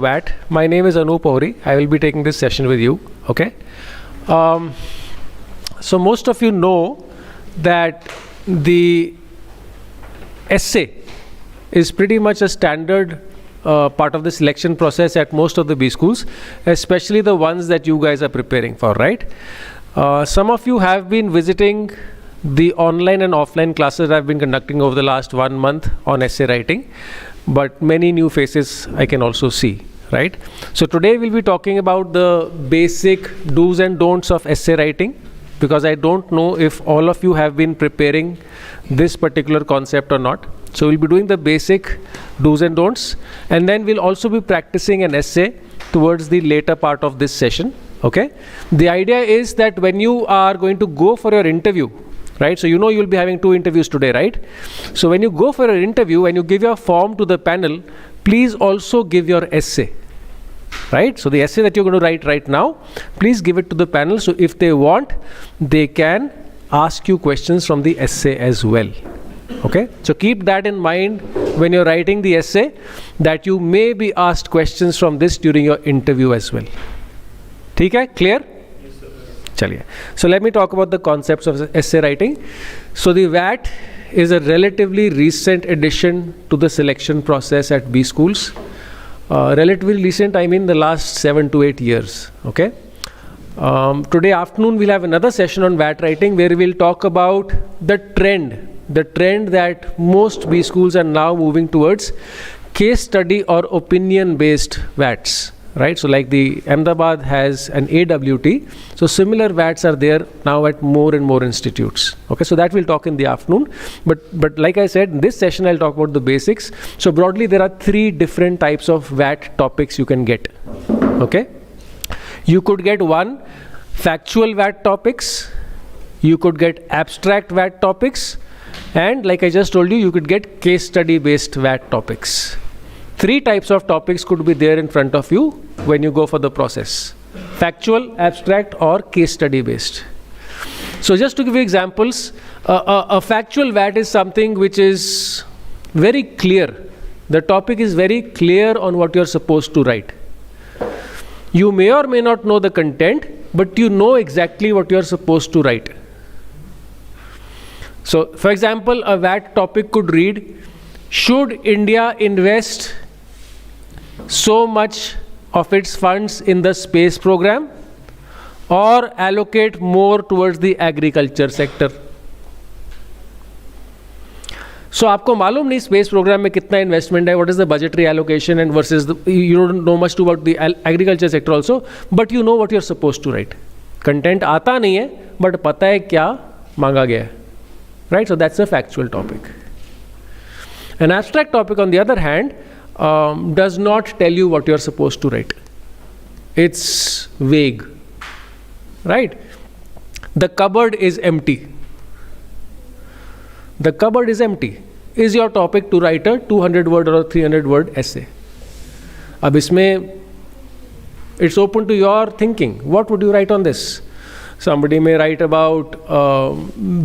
VAT. My name is Anup Ohri. I will be taking this session with you. Okay. So most of you know that the essay is pretty much a standard part of the selection process at most of the B schools, especially the ones that you guys are preparing for, right? Some of you have been visiting the online and offline classes I've been conducting over the last 1 month on essay writing, but many new faces I can also see, right? So today we'll be talking about the basic do's and don'ts of essay writing, because I don't know if all of you have been preparing this particular concept or not. So we'll be doing the basic do's and don'ts, and then we'll also be practicing an essay towards the later part of this session. Okay. The idea is that when you are going to go for your interview, right? So you know you'll be having 2 interviews today, right? So when you go for an interview and you give your form to the panel, please also give your essay, right? So the essay that you're going to write right now, please give it to the panel. So if they want, they can ask you questions from the essay as well. Okay, so keep that in mind when you're writing the essay, that you may be asked questions from this during your interview as well. ठीक है? Clear? Yes, sir. चलिए. So let me talk about the concepts of essay writing. So the VAT is a relatively recent addition to the selection process at B schools. Relatively recent, I mean the last 7 to 8 years. Okay. Today afternoon we'll have another session on VAT writing where we'll talk about the trend that most B schools are now moving towards case study or opinion based VATs, right? So like the Ahmedabad has an AWT, so similar VATs are there now at more and more institutes. Okay, so that we'll talk in the afternoon, but like I said, in this session I'll talk about the basics. So broadly there are 3 different types of VAT topics you can get. Okay, you could get 1 factual VAT topics, you could get abstract VAT topics, and like I just told you, you could get case study based VAT topics. 3 types of topics could be there in front of you when you go for the process: factual, abstract, or case study based. So just to give you examples, a factual VAT is something which is very clear. The topic is very clear on what you're supposed to write. You may or may not know the content, but you know exactly what you're supposed to write. So, for example, a VAT topic could read, should India invest so much of its funds in the space program or allocate more towards the agriculture sector? So, आपको मालूम नहीं space program में कितना investment है, what is the budgetary allocation and versus you don't know much about the agriculture sector also, but you know what you're supposed to write. Content आता नहीं है, but पता है क्या मांगा गया है. Right, so that's a factual topic. An abstract topic, on the other hand, does not tell you what you're supposed to write. It's vague, right? The cupboard is empty. The cupboard is empty. Is your topic to write a 200-word or a 300-word essay? अब इसमें it's open to your thinking. What would you write on this? Somebody may write about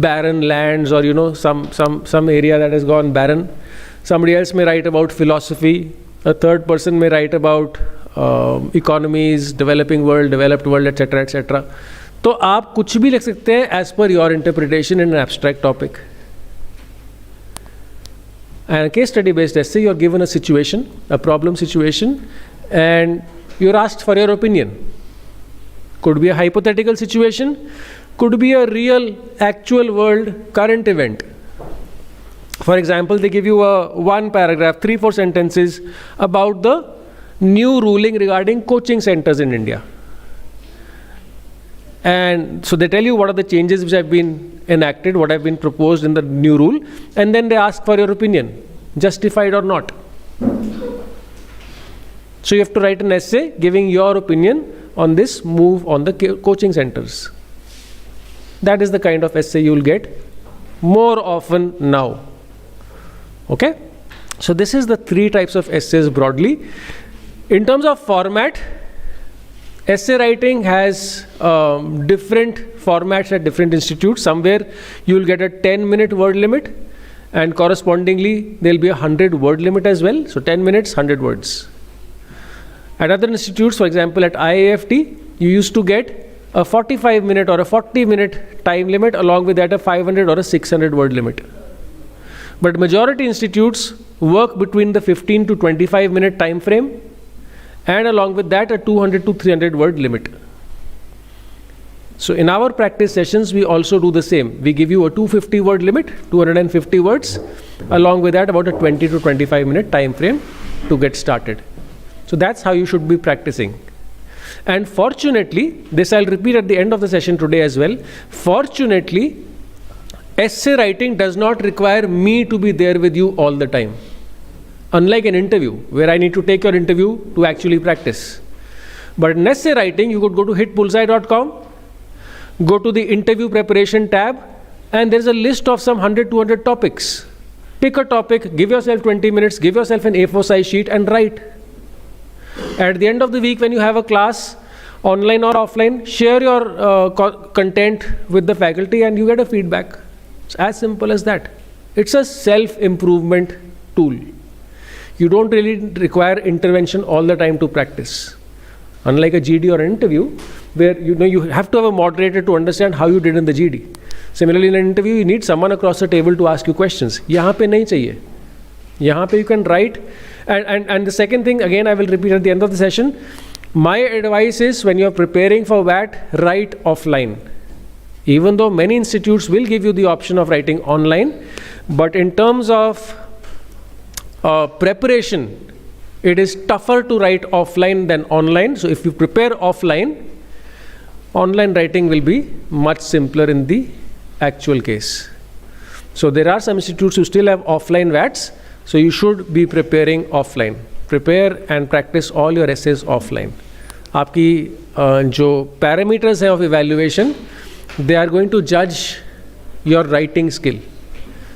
barren lands, or you know, some area that has gone barren. Somebody else may write about philosophy. A third person may write about economies, developing world, developed world, etc., etc. तो आप कुछ भी लिख सकते हैं as per your interpretation in an abstract topic. And a case study based essay, you are given a situation, a problem situation, and you're asked for your opinion. Could be a hypothetical situation, could be a real, actual world current event. For example, they give you a 1 paragraph, 3-4 sentences about the new ruling regarding coaching centers in India. And so they tell you what are the changes which have been enacted, what have been proposed in the new rule, and then they ask for your opinion, justified or not. So you have to write an essay giving your opinion on this move on the coaching centers. That is the kind of essay you will get more often now. Okay? So this is the 3 types of essays broadly. In terms of format, essay writing has different formats at different institutes. Somewhere you will get a 10-minute word limit, and correspondingly there will be a 100-word limit as well. So 10 minutes, 100 words. At other institutes, for example, at IIFT, you used to get a 45-minute or a 40-minute time limit, along with that a 500 or a 600 word limit. But majority institutes work between the 15 to 25-minute time frame, and along with that a 200 to 300 word limit. So in our practice sessions, we also do the same. We give you a 250 word limit, 250 words, along with that about a 20 to 25-minute time frame to get started. So that's how you should be practicing. And fortunately, this I'll repeat at the end of the session today as well. Fortunately, essay writing does not require me to be there with you all the time. Unlike an interview, where I need to take your interview to actually practice. But in essay writing, you could go to hitbullseye.com, go to the interview preparation tab, and there's a list of some 100, 200 topics. Pick a topic, give yourself 20 minutes, give yourself an A4 size sheet and write. At the end of the week, when you have a class, online or offline, share your content with the faculty and you get a feedback. It's as simple as that. It's a self-improvement tool. You don't really require intervention all the time to practice. Unlike a GD or an interview, where you have to have a moderator to understand how you did in the GD. Similarly, in an interview, you need someone across the table to ask you questions. यहाँ पे नहीं चाहिए. यहाँ पे you can write. And the second thing, again, I will repeat at the end of the session. My advice is, when you are preparing for VAT, write offline. Even though many institutes will give you the option of writing online, but in terms of preparation, it is tougher to write offline than online. So if you prepare offline, online writing will be much simpler in the actual case. So there are some institutes who still have offline VATs, so you should be preparing offline. Prepare and practice all your essays offline. आपकी जो parameters हैं of evaluation, they are going to judge your writing skill.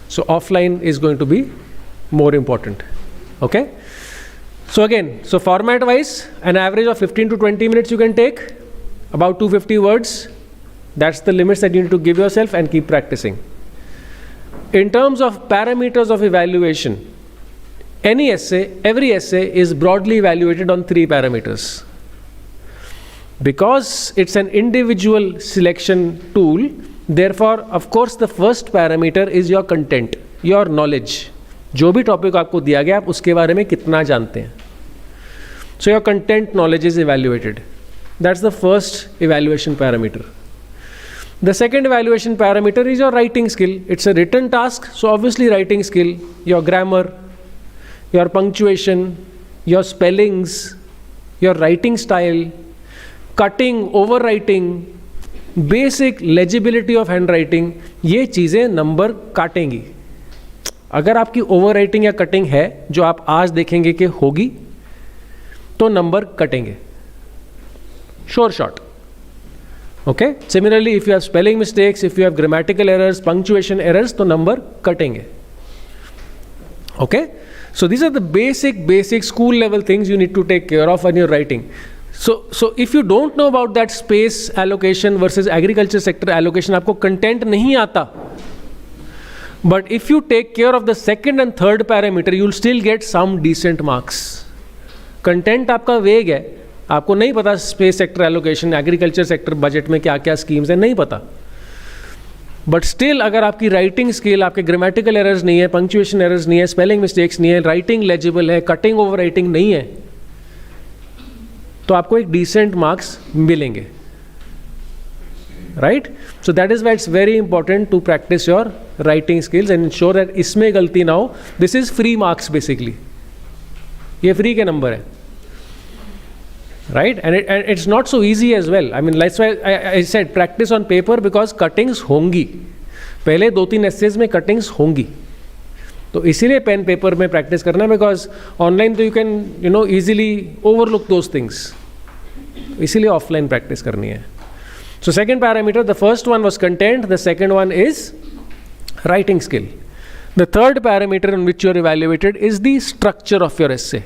So offline is going to be more important. Okay? So again, so format wise, an average of 15 to 20 minutes you can take, about 250 words. That's the limits that you need to give yourself and keep practicing. In terms of parameters of evaluation, any essay, every essay is broadly evaluated on 3 parameters. Because it's an individual selection tool, therefore, of course, the first parameter is your content, your knowledge. जो भी topic आपको दिया गया, आप उसके बारे में कितना जानते हैं. So your content knowledge is evaluated. That's the first evaluation parameter. The second evaluation parameter is your writing skill. It's a written task, so obviously writing skill, your grammar, your punctuation, your spellings, your writing style, cutting, overwriting, basic legibility of handwriting, ये चीज़ें number काटेंगी. अगर आपकी overwriting या cutting है जो आप आज देखेंगे कि होगी, तो नंबर कटेंगे. Sure shot. Okay? Similarly, if you have spelling mistakes, if you have grammatical errors, punctuation errors, तो नंबर कटेंगे. Okay? So these are the basic school level things you need to take care of when you're writing. So if you don't know about that space allocation versus agriculture sector allocation, आपको content नहीं आता. But if you take care of the second and third parameter, you'll still get some decent marks. Content आपका वेग है, आपको नहीं पता space sector allocation, agriculture sector budget में क्या क्या स्कीम्स हैं, नहीं पता. बट स्टिल अगर आपकी राइटिंग स्किल, आपके ग्रामेटिकल एरर्स नहीं है, पंक्चुएशन एरर्स नहीं है, स्पेलिंग मिस्टेक्स नहीं है, राइटिंग लेजिबल है, कटिंग ओवर राइटिंग नहीं है, तो आपको एक डिसेंट मार्क्स मिलेंगे. Right? So that is why it's very important to practise your writing skills and ensure that इसमें गलती ना हो. This is free marks basically, ये फ्री के नंबर है. Right? And it's not so easy as well. I mean, that's why I said practice on paper, because cuttings होंगी. पहले 2-3 essays में cuttings होंगी. तो इसीलिए पेन पेपर में प्रैक्टिस करना, because online तो you can easily overlook those things. इसीलिए offline प्रैक्टिस करनी है. So second parameter, the first one was content. The second one is writing skill. The third parameter in which you are evaluated is the structure of your essay.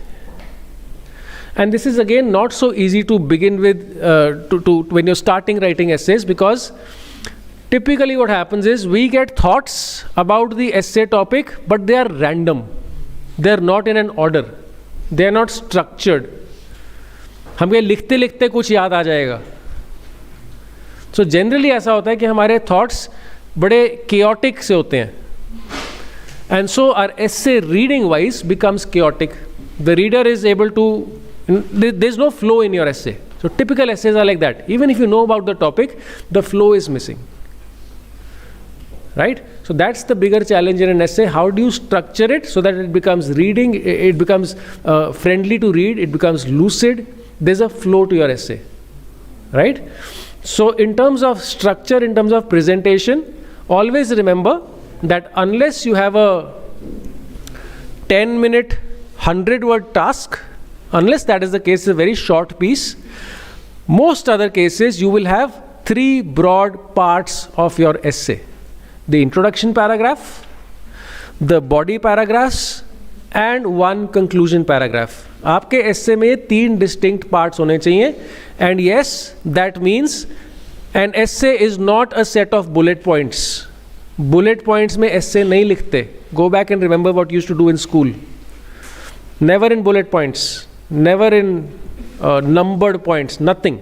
And this is again not so easy to begin with when you're starting writing essays, because typically what happens is we get thoughts about the essay topic, but they are random. They're not in an order. They're not structured. हमें लिखते लिखते कुछ याद आ जाएगा. So generally ऐसा होता है कि हमारे थॉट्स बड़े chaotic से होते हैं. And so our essay reading wise becomes chaotic. The reader is able to, there's no flow in your essay. So typical essays are like that. Even if you know about the topic, the flow is missing. Right? So that's the bigger challenge in an essay. How do you structure it so that it becomes reading, it becomes friendly to read, it becomes lucid. There's a flow to your essay. Right? So in terms of structure, in terms of presentation, always remember that unless you have a 10-minute, 100-word task, unless that is the case, a very short piece, most other cases you will have 3 broad parts of your essay. The introduction paragraph, the body paragraphs and 1 conclusion paragraph. आपके essay में 3 distinct parts होने चाहिए. And yes, that means an essay is not a set of bullet points. Bullet points में essay नहीं लिखते. Go back and remember what you used to do in school. Never in bullet points, never in numbered points, nothing.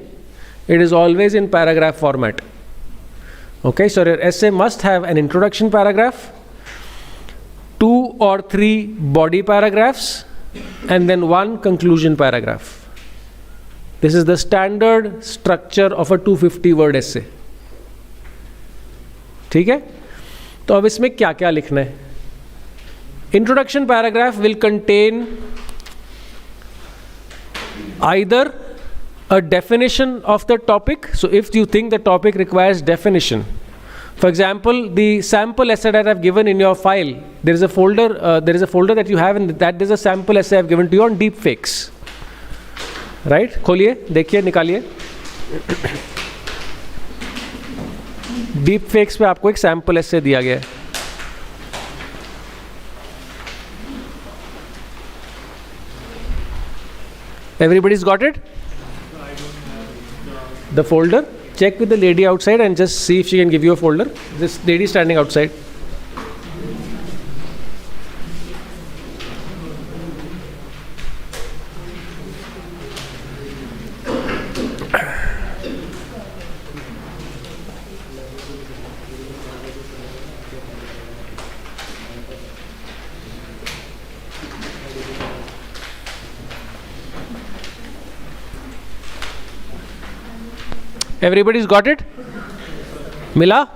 It is always in paragraph format. Okay, so your essay must have an introduction paragraph, 2 or 3 body paragraphs, and then 1 conclusion paragraph. This is the standard structure of a 250-word essay. ठीक है? तो अब इसमें क्या क्या लिखना है? Introduction paragraph will contain either a definition of the topic. So if you think the topic requires definition, for example, the sample essay that I've given in your file, there is a folder that you have, and that is a sample essay I've given to you on deep fakes. Right? खोलिए, देखिए, निकालिए. Deep fakes पे आपको एक sample ऐसे दिया गया है. Everybody's got it? The folder? Check with the lady outside and just see if she can give you a folder. This lady standing outside. Everybody's got it? Mila?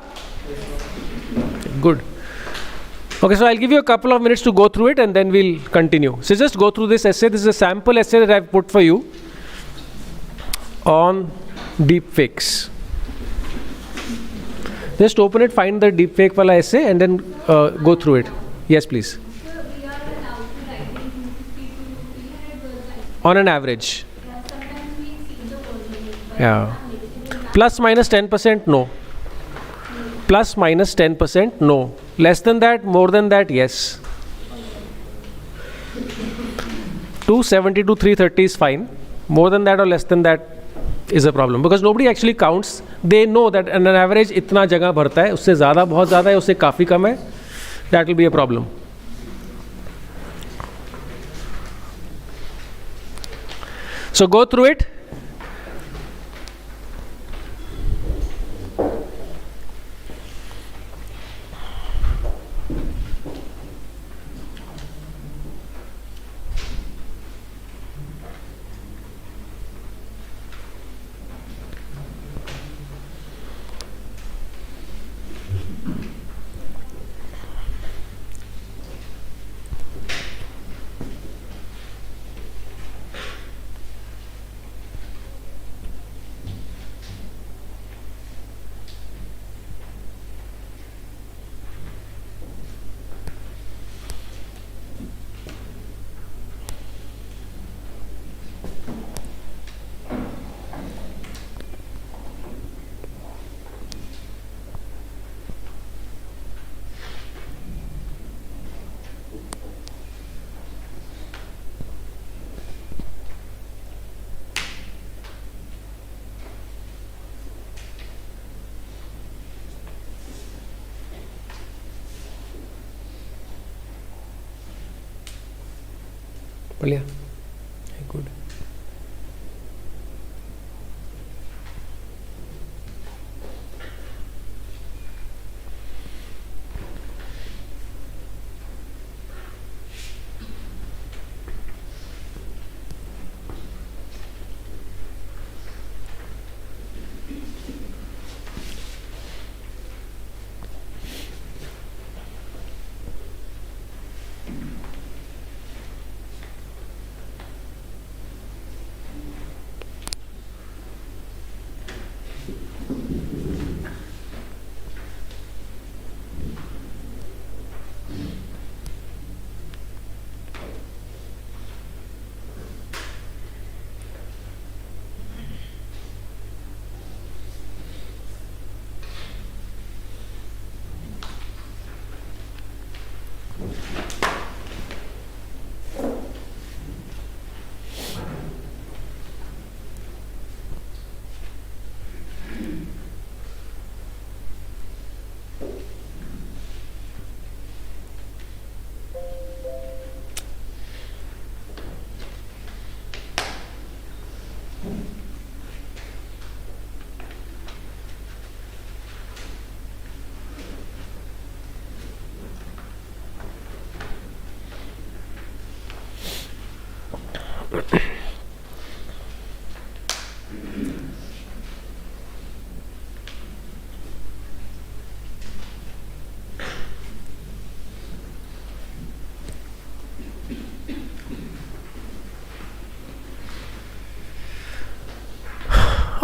Good. Okay, so I'll give you a couple of minutes to go through it and then we'll continue. So just go through this essay. This is a sample essay that I've put for you on deepfakes. Just open it, find the deepfake wala essay and then go through it. Yes, please. Sir, we are allowed to write in 250 to 300 words. On an average. Yeah, sometimes we see the words. Yeah. Plus minus 10% no. Plus minus 10% no. Less than that, more than that, yes. 270 to 330 is fine. More than that or less than that is a problem. Because nobody actually counts. They know that on an average इतना जगह भरता है, उससे ज़्यादा बहुत ज़्यादा है, उससे काफ़ी कम है. That will be a problem. So go through it. बढ़िया, good.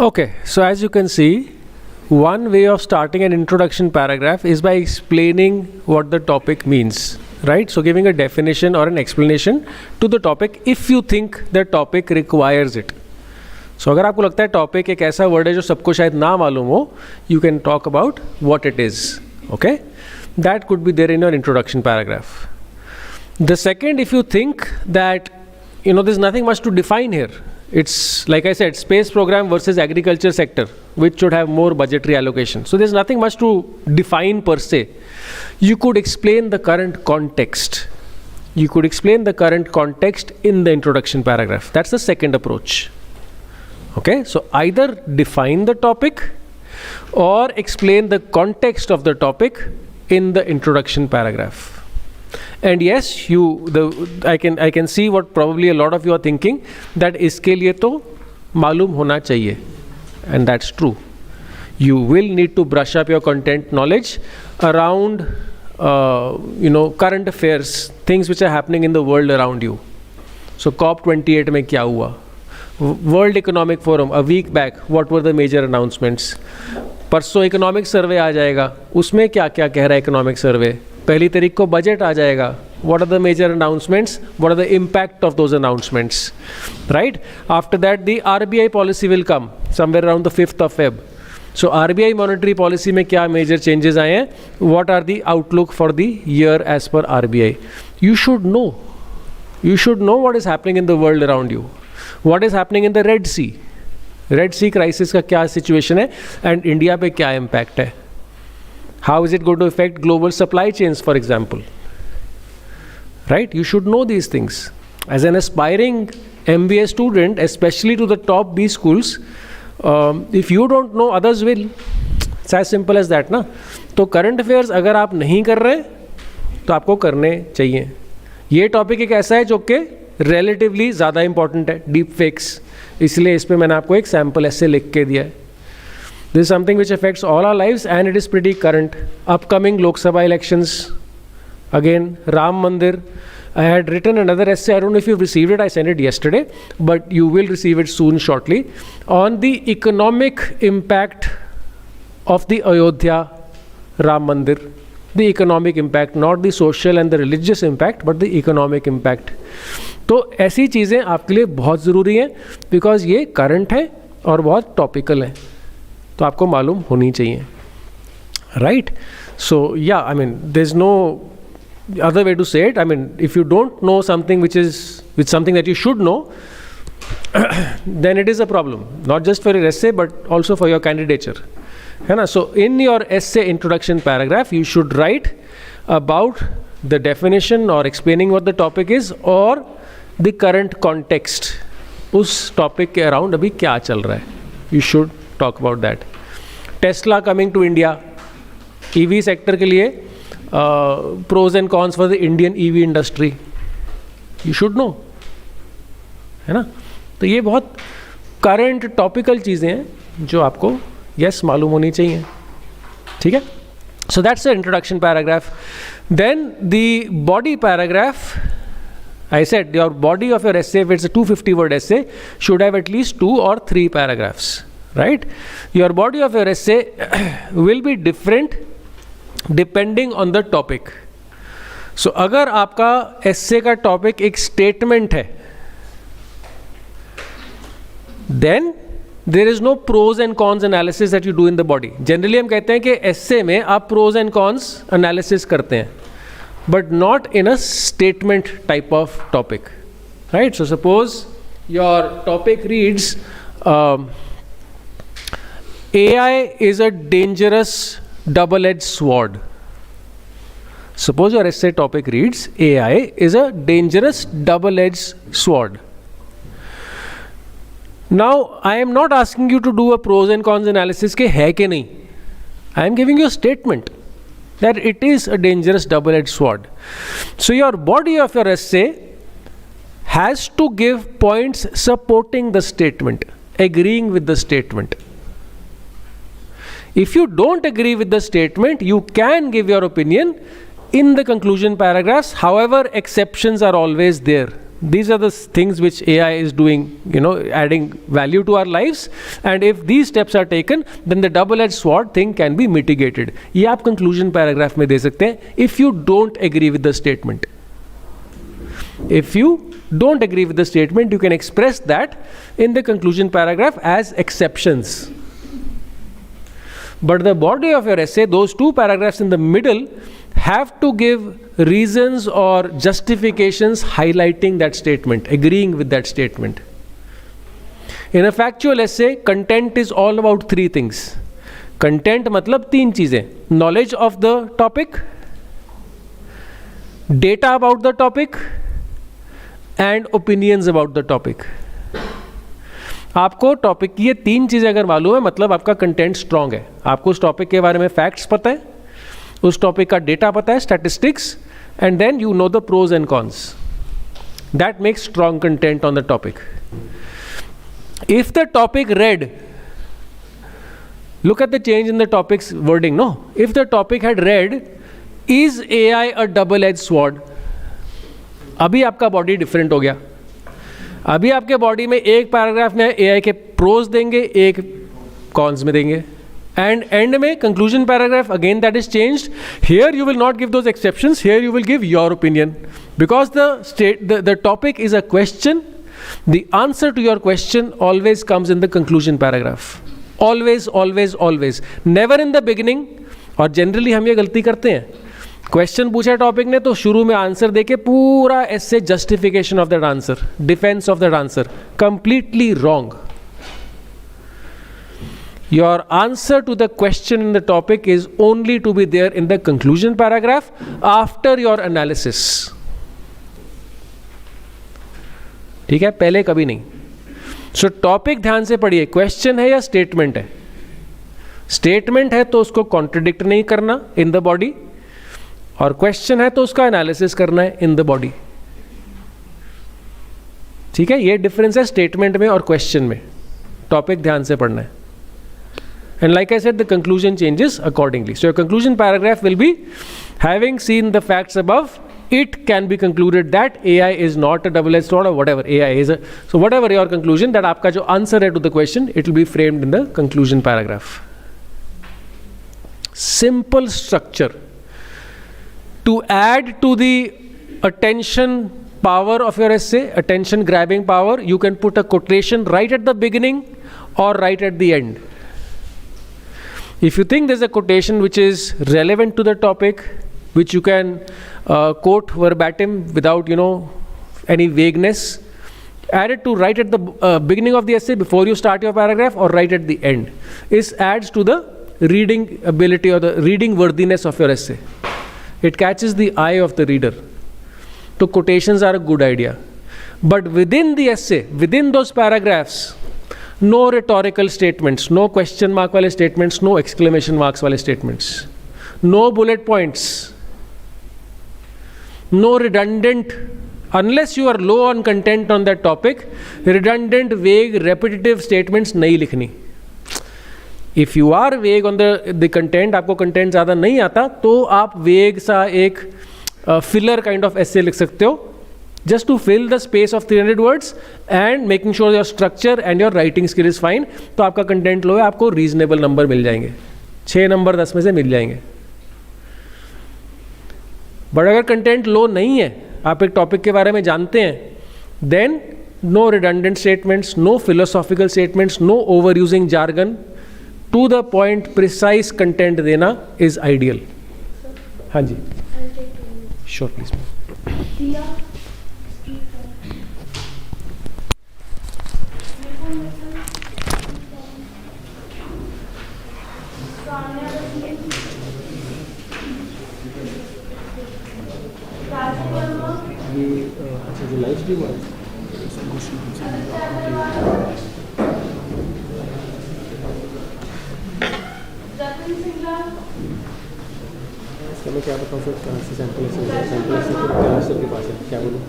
Okay, so as you can see, one way of starting an introduction paragraph is by explaining what the topic means, right? So giving a definition or an explanation to the topic if you think the topic requires it. So अगर आपको लगता है topic एक ऐसा word है जो सबको शायद ना मालूम हो, you can talk about what it is, okay? That could be there in your introduction paragraph. The second, if you think that, there's nothing much to define here. It's, like I said, space program versus agriculture sector, which should have more budgetary allocation. So there's nothing much to define per se. You could explain the current context. You could explain the current context in the introduction paragraph. That's the second approach. Okay, so either define the topic or explain the context of the topic in the introduction paragraph. And yes, I can see what probably a lot of you are thinking, that इसके लिए तो मालूम होना चाहिए, and that's true. You will need to brush up your content knowledge around current affairs, things which are happening in the world around you. So COP28 में क्या हुआ? World Economic Forum, a week back, what were the major announcements? परसों economic survey आ जाएगा, उसमें क्या क्या कह रहा है इकोनॉमिक सर्वे? पहली तारीख को बजट आ जाएगा. What are the major announcements? What are the impact of those announcements? Right? After that, the RBI policy will come somewhere around the 5th of Feb. So RBI monetary policy में क्या major changes आए हैं? What are the outlook for the year as per RBI? You should know. You should know what is happening in the world around you. What is happening in the Red Sea? Red Sea crisis का क्या situation है and India पे क्या impact है? How is it going to affect global supply chains, for example? Right? You should know these things. As an aspiring MBA student, especially to the top B schools, if you don't know, others will. It's as simple as that, ना? तो current affairs अगर आप नहीं कर रहे, तो आपको करने चाहिए. ये टॉपिक एक ऐसा है जो कि relatively ज़्यादा important है, deep fakes. इसलिए इस पे मैंने आपको एक sample ऐसे लिख के दिया है. This is something which affects all our lives and it is pretty current. Upcoming Lok Sabha elections, again, Ram Mandir. I had written another essay, I don't know if you've received it, I sent it yesterday, but you will receive it soon, shortly, on the economic impact of the Ayodhya Ram Mandir. The economic impact, not the social and the religious impact, but the economic impact. तो ऐसी चीज़ें आपके लिए बहुत ज़रूरी हैं, because ये current है और बहुत टॉपिकल है, तो आपको मालूम होनी चाहिए, राइट? सो या I mean there is no other way to say it. I mean, if you don't know something which something that you should know, then it is a problem, not just for your essay but also for your candidature. So in your essay introduction paragraph, you should write about the definition or explaining what the topic is or the current context. उस topic के around अभी क्या चल रहा है? You should talk about that. Tesla coming to India, EV sector के लिए pros and cons for the Indian EV industry. You should know, है ना? तो ये बहुत current topical चीज़ें हैं जो आपको yes मालूम होनी चाहिए, ठीक है? So that's the introduction paragraph. Then the body paragraph, I said your body of your essay, if it's a 250 word essay, should have at least 2 or 3 paragraphs, right? Your body of your essay will be different depending on the topic. So अगर आपका essay का topic एक statement है, then there is no pros and cons analysis that you do in the body. Generally हम कहते हैं कि एस्से में आप प्रोज एंड कॉन्स एनालिसिस करते हैं, but not in a statement type of topic, right? So suppose your topic reads AI is a dangerous double-edged sword. Suppose your essay topic reads AI is a dangerous double-edged sword. Now I am not asking you to do a pros and cons analysis के है कि नहीं. I am giving you a statement that it is a dangerous double-edged sword. So your body of your essay has to give points supporting the statement, agreeing with the statement. If you don't agree with the statement, you can give your opinion in the conclusion paragraphs. However, exceptions are always there. These are the things which AI is doing, adding value to our lives. And if these steps are taken, then the double-edged sword thing can be mitigated. ये आप conclusion paragraph में दे सकते हैं. If you don't agree with the statement, if you don't agree with the statement, you can express that in the conclusion paragraph as exceptions. But the body of your essay, those two paragraphs in the middle, have to give reasons or justifications highlighting that statement, agreeing with that statement. In a factual essay, content is all about three things. Content मतलब तीन चीजें: knowledge of the topic, data about the topic, and opinions about the topic. आपको topic की ये तीन चीज़ें अगर मालूम है, मतलब आपका कंटेंट स्ट्रांग है. आपको उस टॉपिक के बारे में फैक्ट्स पता है, उस टॉपिक का डेटा पता है, statistics, and then you know the pros and cons. That makes strong content on the topic. If the topic read, look at the change in the topic's wording. No, if the topic had read, is AI a double-edged sword? अभी आपका body different हो गया. अभी आपके body में एक paragraph में AI के प्रोज देंगे, एक कॉन्स में देंगे, एंड एंड में conclusion paragraph again that is changed. Here you will not give those exceptions, here you will give your opinion, because the topic is a question. The answer to your question always comes in the conclusion paragraph. Always always always, never in the beginning. और generally हम ये गलती करते हैं, question पूछा topic ने तो शुरू में आंसर देके पूरा ऐसे justification of that answer, defence of that answer. Completely wrong. Your answer to the question in the topic is only to be there in the conclusion paragraph after your analysis. ठीक है, पहले कभी नहीं. सो topic ध्यान से पढ़िए, question है या स्टेटमेंट है. स्टेटमेंट है तो उसको कॉन्ट्रडिक्ट नहीं करना इन द बॉडी, और क्वेश्चन है तो उसका एनालिसिस करना है इन द बॉडी. ठीक है, ये डिफरेंस है स्टेटमेंट में और क्वेश्चन में. टॉपिक ध्यान से पढ़ना है. And like I said, the conclusion changes accordingly. So your conclusion paragraph will be, having seen the facts above, it can be concluded that AI is not a double-edged sword, or whatever AI is. So whatever your conclusion, that आपका जो answer है to the question, it will be framed in the conclusion paragraph. Simple structure. To add to the attention power of your essay, attention grabbing power, you can put a quotation right at the beginning or right at the end. If you think there's a quotation which is relevant to the topic, which you can quote verbatim without any vagueness, add it to right at the beginning of the essay before you start your paragraph, or right at the end. This adds to the reading ability or the reading worthiness of your essay. It catches the eye of the reader. So quotations are a good idea, but within the essay, within those paragraphs, no rhetorical statements, no question mark wale statements, no exclamation marks wale statements, no bullet points, no redundant, unless you are low on content on that topic, redundant, vague, repetitive statements नहीं लिखनी. If you are vague on the content, आपको content ज़्यादा नहीं आता, तो आप vague सा एक filler kind of essay लिख सकते हो, just to fill the space of 300 words and making sure your structure and your writing skill is fine. तो आपका content low है, आपको reasonable number मिल जाएंगे, 6 नंबर 10 में से मिल जाएंगे. बट अगर कंटेंट लो नहीं है, आप एक टॉपिक के बारे में जानते हैं, then no redundant statements, no philosophical statements, no over using jargon, to the point precise content देना इज आइडियल. हाँ जी, श्योर प्लीज. अच्छा, जो लाइव स्ट्रीम है इसका मैं क्या बताऊँ सर, कहाँ से सैंपल कैलाश सर के पास है, क्या बोलूँ,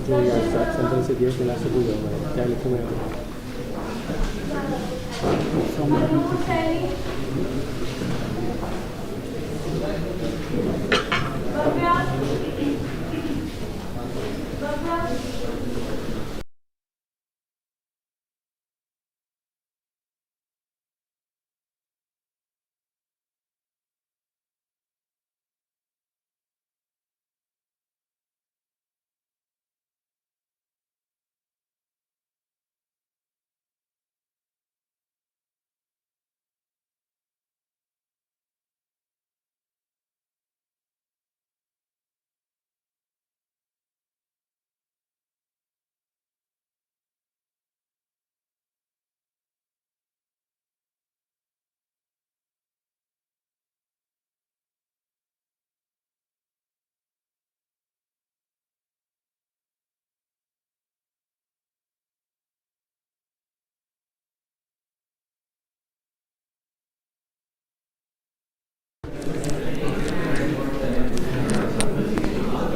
जो यार सैंपल से दिया कैलाश से भूल जाऊँगा, क्या लिखूँ मैं.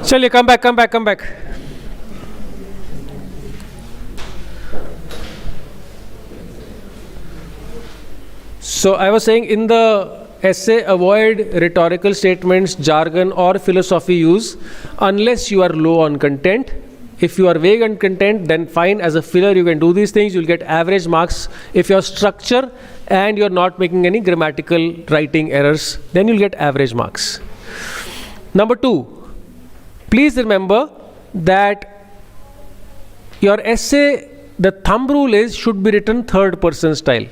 चलिए, come back. So I was saying in the essay, avoid rhetorical statements, jargon or philosophy use unless you are low on content. If you are vague on content, then fine, as a filler you can do these things, you'll get average marks. If your structure and you're not making any grammatical writing errors, then you'll get average marks. Number 2, please remember that your essay, the thumb rule is should be written third person style.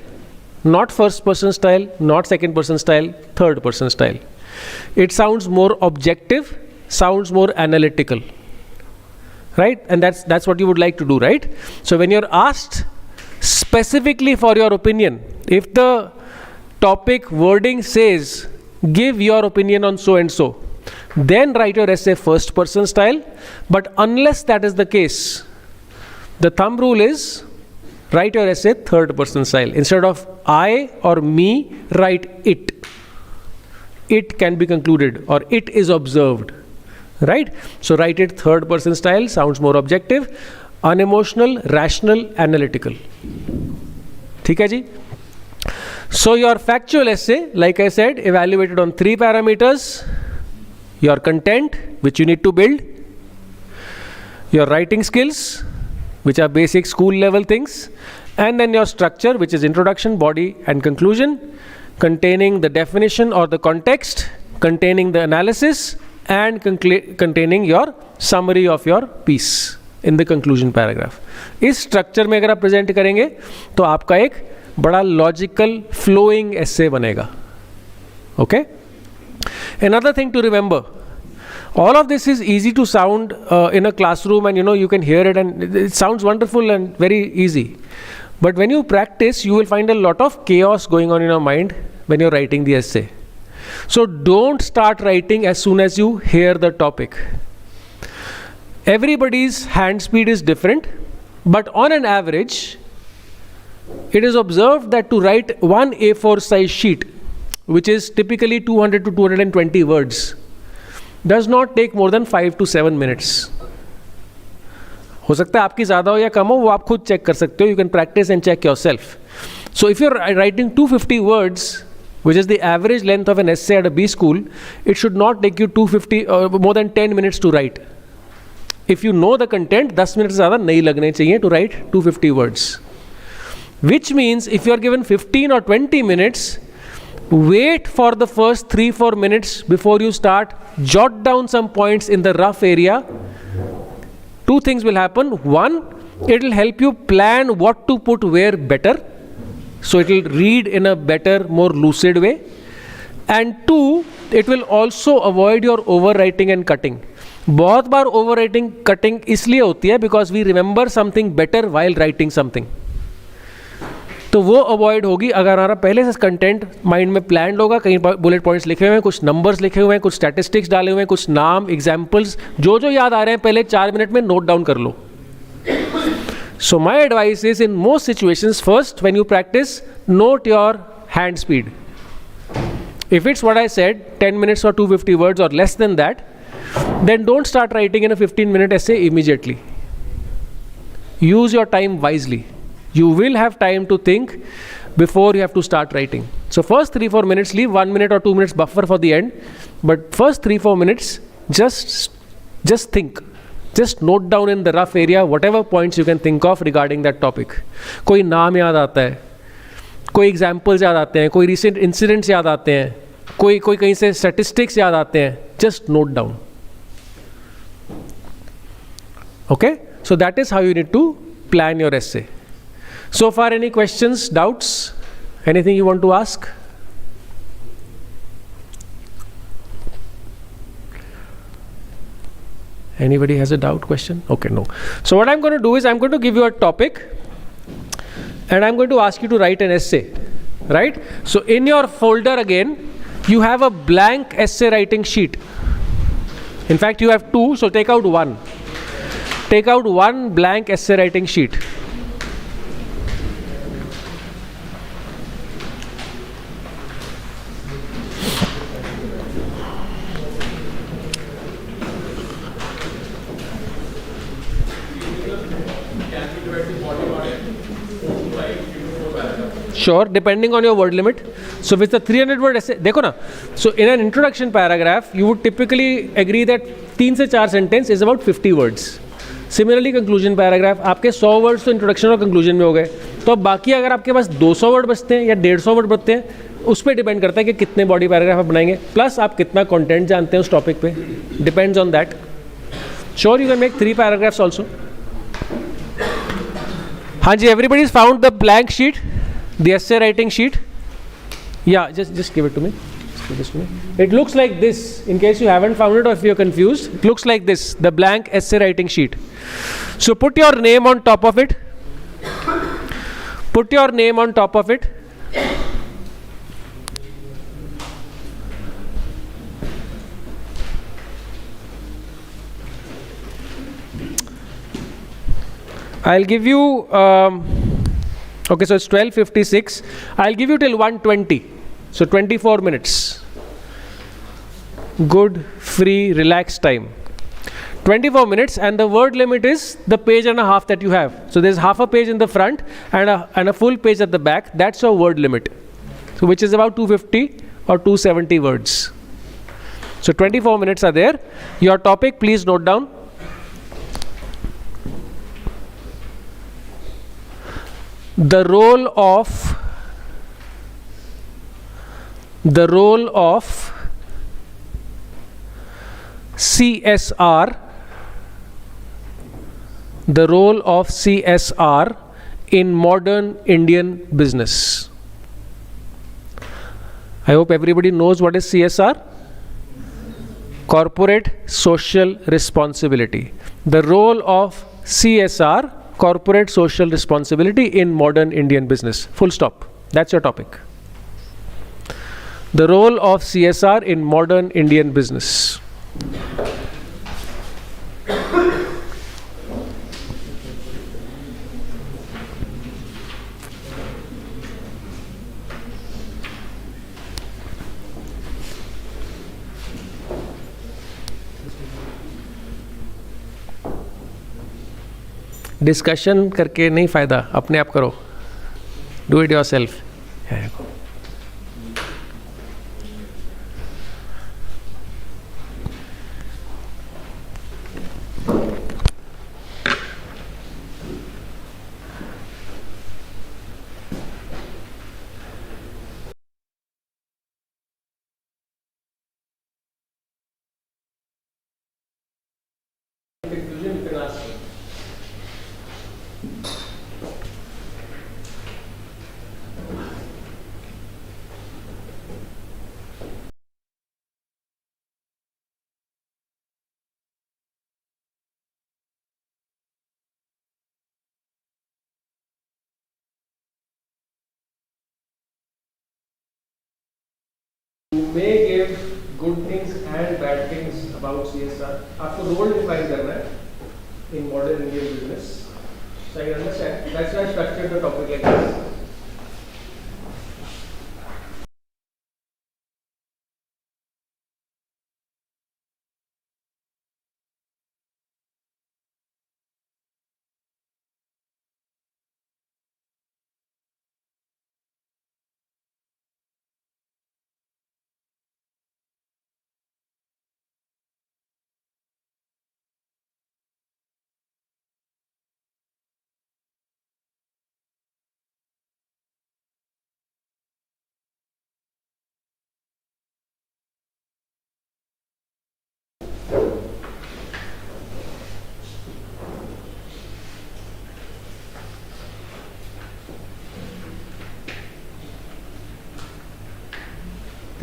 Not first person style, not second person style, third person style. It sounds more objective, sounds more analytical. Right? And that's what you would like to do, right? So when you're asked specifically for your opinion, if the topic wording says, give your opinion on so and so, then write your essay first person style. But unless that is the case, the thumb rule is write your essay third person style. Instead of I or me, write it. It can be concluded or it is observed. Right? So write it third person style, sounds more objective, unemotional, rational, analytical. ठीक है जी? So your factual essay, like I said, evaluated on 3 parameters. Your content, which you need to build. Your writing skills, which are basic school level things. And then your structure, which is introduction, body and conclusion, containing the definition or the context, containing the analysis, and containing your summary of your piece in the conclusion paragraph. इस structure में अगर आप present करेंगे तो आपका एक बड़ा logical flowing essay बनेगा. Okay? Another thing to remember, all of this is easy to sound in a classroom, and you can hear it and it sounds wonderful and very easy. But when you practice, you will find a lot of chaos going on in your mind when you're writing the essay. So don't start writing as soon as you hear the topic. Everybody's hand speed is different, but on an average, it is observed that to write one A4 size sheet, which is typically 200 to 220 words, does not take more than 5 to 7 minutes. हो सकता है आपकी ज़्यादा हो या कम हो, वो आप खुद चेक कर सकते हो. You can practice and check yourself. So if you're writing 250 words, which is the average length of an essay at a B school, it should not take you 250 more than 10 minutes to write. If you know the content, 10 minutes ज़्यादा नहीं लगने चाहिए to write 250 words. Which means if you are given 15 or 20 minutes, wait for the first 3-4 minutes before you start. Jot down some points in the rough area. 2 things will happen. 1, it will help you plan what to put where better. So it will read in a better, more lucid way. And 2, it will also avoid your overwriting and cutting. बहुत बार overwriting, cutting इसलिए होती है because we remember something better while writing something. तो वो avoid होगी अगर हमारा पहले से कंटेंट माइंड में प्लान होगा. कहीं बुलेट पॉइंट्स लिखे हुए हैं, कुछ नंबर्स लिखे हुए हैं, कुछ स्टैटिस्टिक्स डाले हुए हैं, कुछ नाम, एग्जाम्पल्स, जो जो याद आ रहे हैं पहले 4 मिनट में नोट डाउन कर लो. So my advice is, in most situations, first when you practice, note your hand speed. If it's what I said, 10 minutes or 250 words or less than that, then don't start writing in a 15-minute essay immediately. Use your time wisely. You will have time to think before you have to start writing. So first 3-4 minutes, leave 1 minute or 2 minutes buffer for the end. But first 3-4 minutes, just think. Just note down in the rough area whatever points you can think of regarding that topic. कोई नाम याद आता है, कोई examples याद आते हैं, कोई रिसेंट इंसिडेंट्स याद आते हैं, कोई कहीं से स्टैटिस्टिक्स याद आते हैं, just note down. Okay, so that is how you need to plan your essay. So far, any questions, doubts, anything you want to ask? Anybody has a doubt, question? Okay, no. So what I'm going to do is I'm going to give you a topic and I'm going to ask you to write an essay, right? So in your folder again, you have a blank essay writing sheet. In fact, you have two, so take out one. Take out one blank essay writing sheet. Sure, depending on your word limit. So with the 300 word essay, देखो ना, so in an introduction paragraph, you would typically agree that 3 से 4 sentence is about 50 words. Similarly, conclusion paragraph, आपके 100 words तो introduction और conclusion में हो गए. तो अब बाकी अगर आपके पास 200 word बचते हैं या 150 word बचते हैं, उस पर डिपेंड करता है कि कितने बॉडी पैराग्राफ आप बनाएंगे, प्लस आप कितना कंटेंट जानते हैं उस टॉपिक पे, depends on that. Sure you can make 3 paragraphs also. हाँ जी, everybody is found the blank sheet, the essay writing sheet? Yeah, just give it to me. Just give this to me. It looks like this. In case you haven't found it or if you're confused, it looks like this, the blank essay writing sheet. So put your name on top of it. Put your name on top of it. I'll give you okay, so it's 12:56. I'll give you till 1:20. So 24 minutes. Good, free, relaxed time. 24 minutes, and the word limit is the page and a half that you have. So there's half a page in the front and a full page at the back. That's your word limit. So which is about 250 or 270 words. So 24 minutes are there. Your topic, please note down. The role of CSR, the role of CSR in modern Indian business. I hope everybody knows what is CSR. Corporate social responsibility. The role of CSR, corporate social responsibility in modern Indian business. Full stop. That's your topic. The role of CSR in modern Indian business. Discussion करके नहीं फ़ायदा, अपने आप करो. Do it your self. You may give good things and bad things about CSR. आपको role define करना है in modern Indian business. So I understand. That's why I structured the topic like this.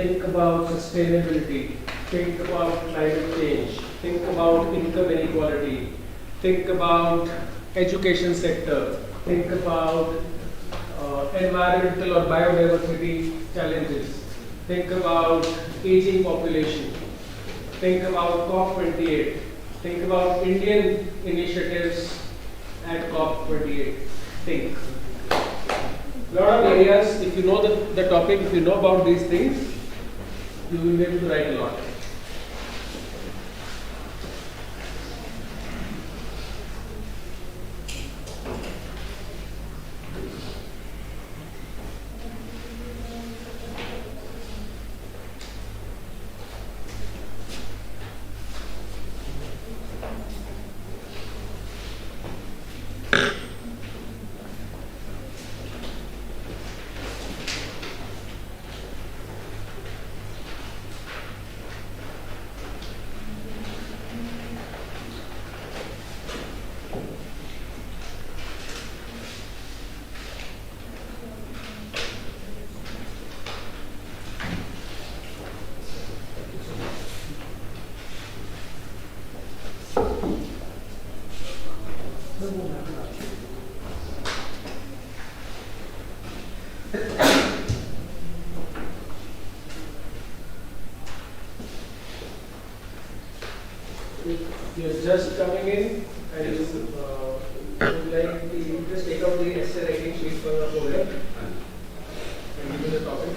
think about sustainability, think about climate change, think about income inequality, think about education sector, think about environmental or biodiversity challenges, think about aging population, think about COP28, think about Indian initiatives at COP28, think. Lot of areas, if you know the topic, if you know about these things, you will be able to write a lot. You're just coming in and you would like to just take out the essay writing sheet from the folder and give me the topic.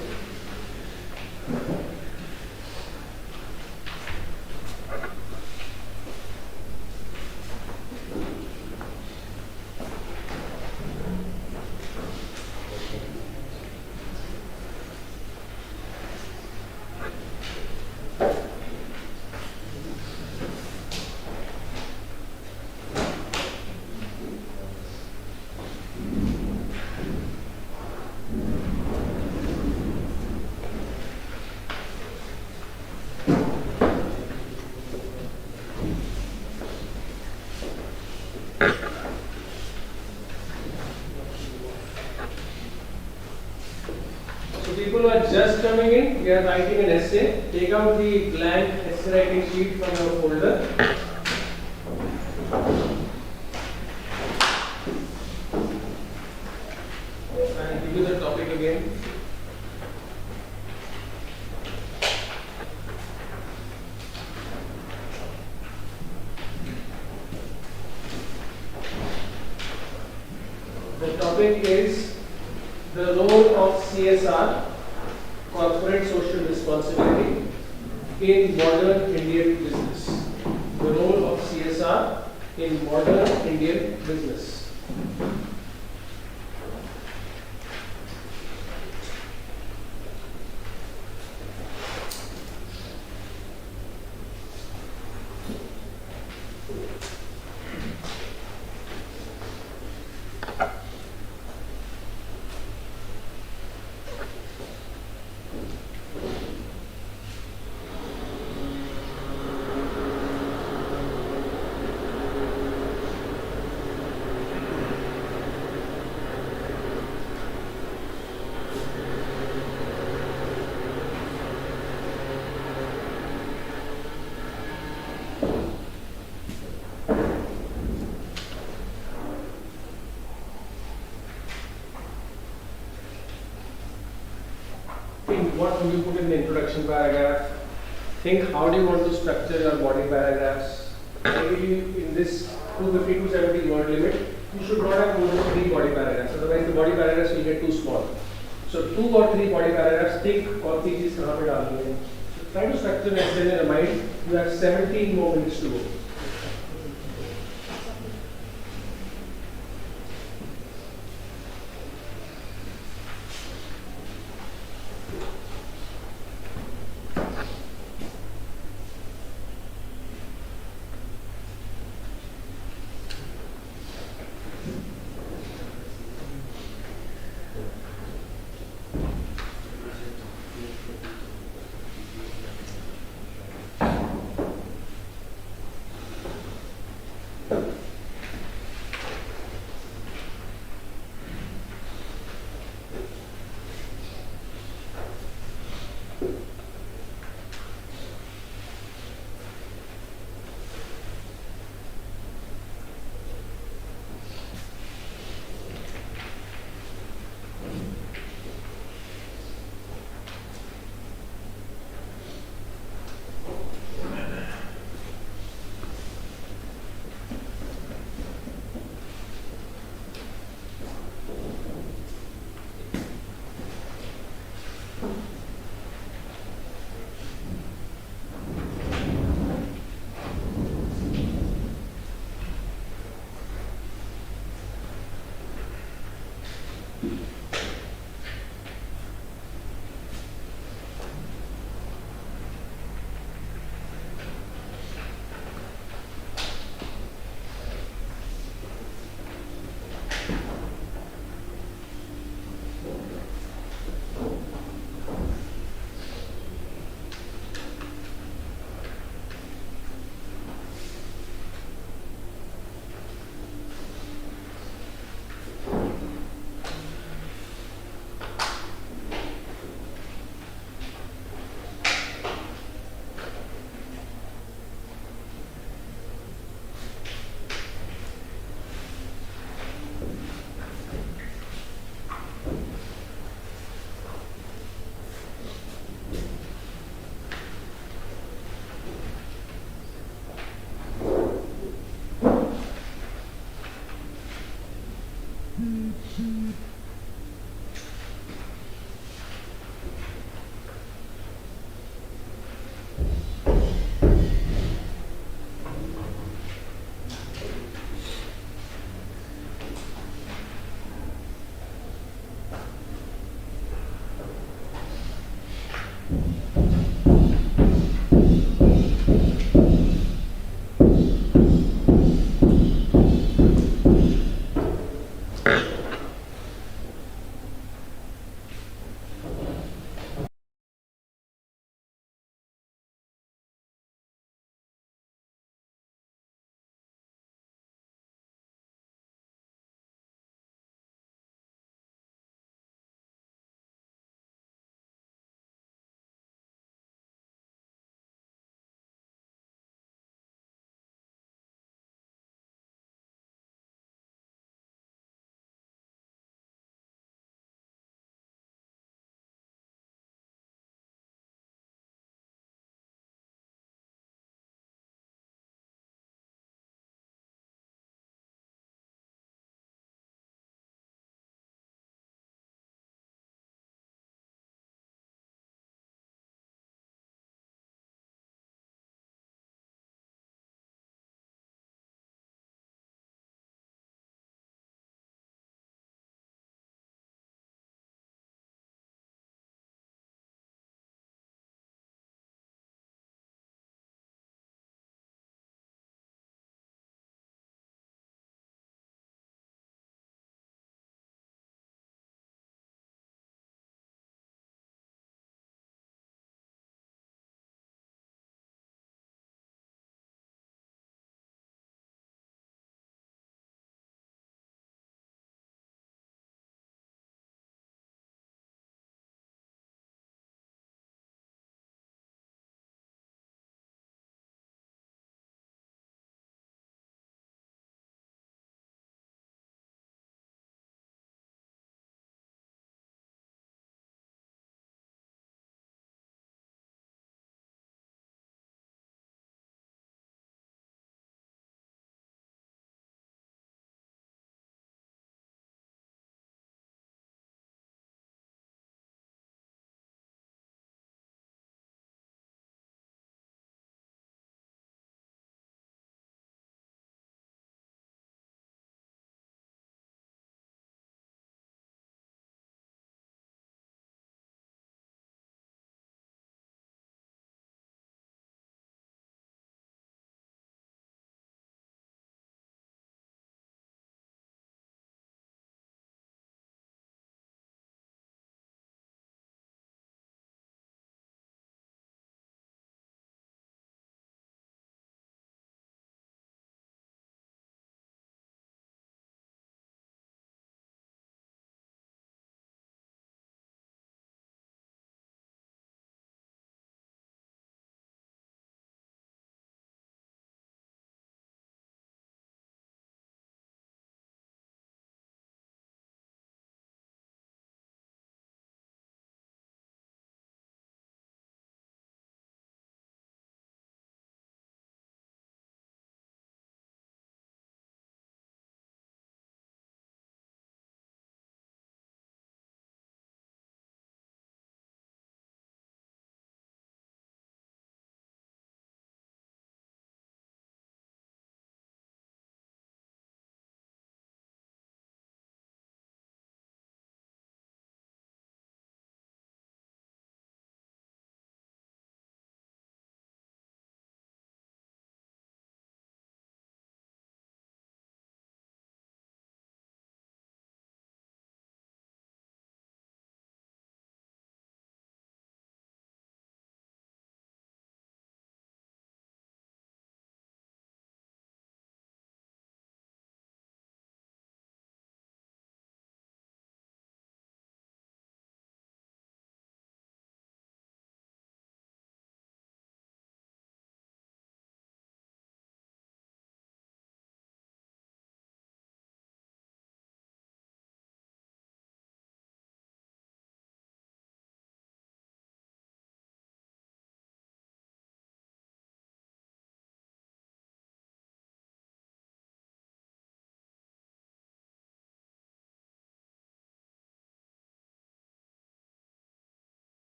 People who are just coming in, we are writing an essay. Take out the blank essay writing sheet from your folder. And give you the topic again. The topic is the role of CSR, corporate social responsibility, in modern Indian business. The role of CSR in modern Indian business. Think what will you put in the introduction paragraph. Think how do you want to structure your body paragraphs. Maybe in this 250 to 70 word limit, you should not have more than 3 body paragraphs. Otherwise, the body paragraphs will get too small. So 2 or 3 body paragraphs. Think कौन सी चीज कहाँ पे डालनी है. So try to structure an essay in your mind. You have 17 more minutes to go.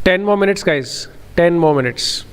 10 more minutes, guys. 10 more minutes.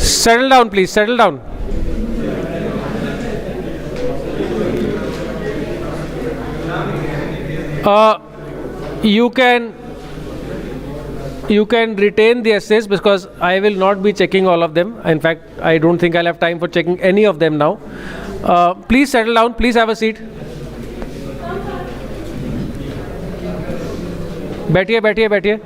Settle down, please. Settle down. You can retain the essays because I will not be checking all of them. In fact, I don't think I'll have time for checking any of them now. Please settle down. Please have a seat. बैठिए बैठिए बैठिए.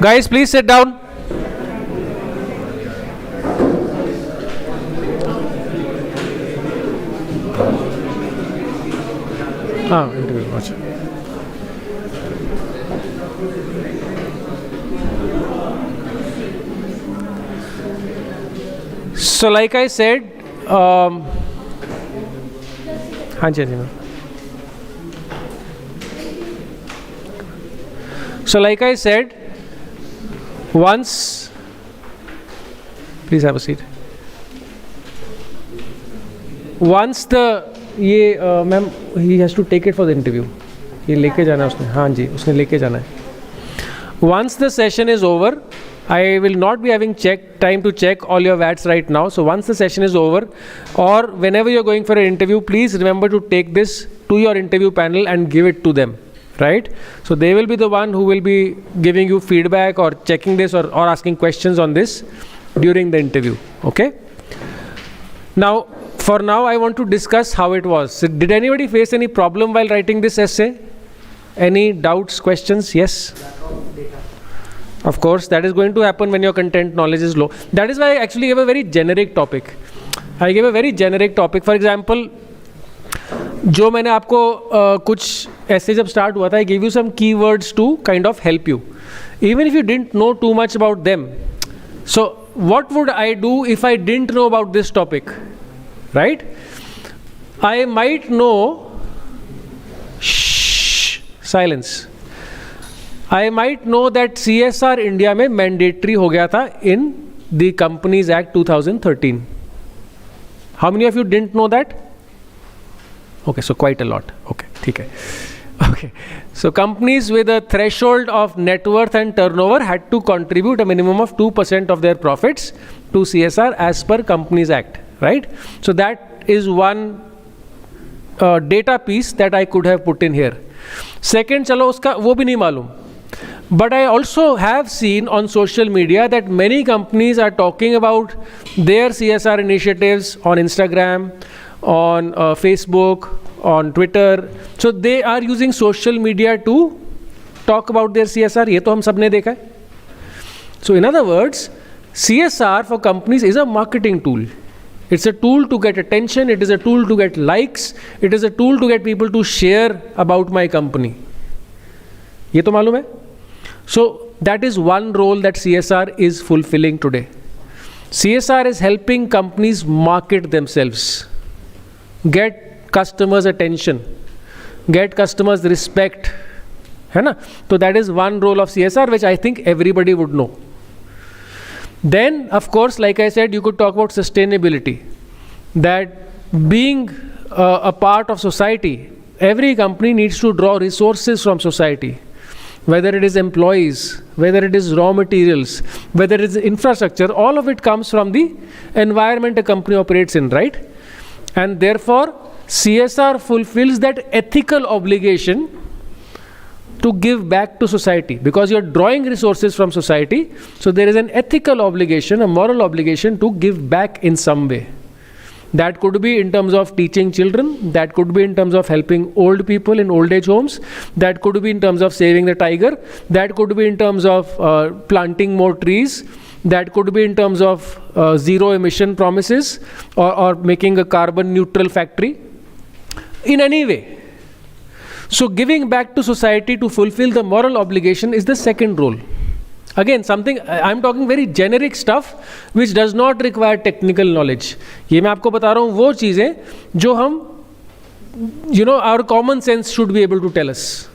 Guys, please sit down. Interview. Watch. So, like I said, हाँ जी हाँ. So, like I said, once, please have a seat. Once the ये ma'am he has to take it for the interview. ये लेके जाना है उसने. हाँ जी, उसने लेके जाना है. Once the session is over, I will not be having time to check all your VATs right now. So once the session is over, or whenever you're going for an interview, please remember to take this to your interview panel and give it to them, right? So they will be the one who will be giving you feedback or checking this or asking questions on this during the interview, okay? Now, for now, I want to discuss how it was. So did anybody face any problem while writing this essay? Any doubts, questions? Yes? Of course, that is going to happen when your content knowledge is low. That is why I actually gave a very generic topic. I gave a very generic topic. For example, जो मैंने आपको कुछ ऐसे जब start हुआ था, I gave you some keywords to kind of help you. Even if you didn't know too much about them. So, what would I do if I didn't know about this topic? Right? I might know, silence. I might know that CSR India में mandatory हो गया था in the Companies Act 2013. How many of you didn't know that? Okay, so quite a lot. Okay, ठीक है. Okay, so companies with a threshold of net worth and turnover had to contribute a minimum of 2% of their profits to CSR as per Companies Act, right? So that is one data piece that I could have put in here. Second, चलो उसका वो भी नहीं मालूम. But I also have seen on social media that many companies are talking about their CSR initiatives on Instagram, on Facebook, on Twitter. So they are using social media to talk about their CSR. ये तो हम सब ने देखा है. So in other words, CSR for companies is a marketing tool. It's a tool to get attention. It is a tool to get likes. It is a tool to get people to share about my company. ये तो मालूम है? So that is one role that CSR is fulfilling today. CSR is helping companies market themselves, get customers' attention, get customers' respect. है ना? So that is one role of CSR which I think everybody would know. Then, of course, like I said, you could talk about sustainability. That being a part of society, every company needs to draw resources from society. Whether it is employees, whether it is raw materials, whether it is infrastructure, all of it comes from the environment a company operates in, right? And therefore, CSR fulfills that ethical obligation to give back to society, because you're drawing resources from society. So there is an ethical obligation, a moral obligation to give back in some way. That could be in terms of teaching children, that could be in terms of helping old people in old age homes, that could be in terms of saving the tiger, that could be in terms of planting more trees, that could be in terms of zero emission promises, or making a carbon neutral factory, in any way. So giving back to society to fulfill the moral obligation is the second role. Again, something, I'm talking very generic stuff which does not require technical knowledge. ये मैं आपको बता रहा हूँ वो चीज़ें जो हम, you know, our common sense should be able to tell us.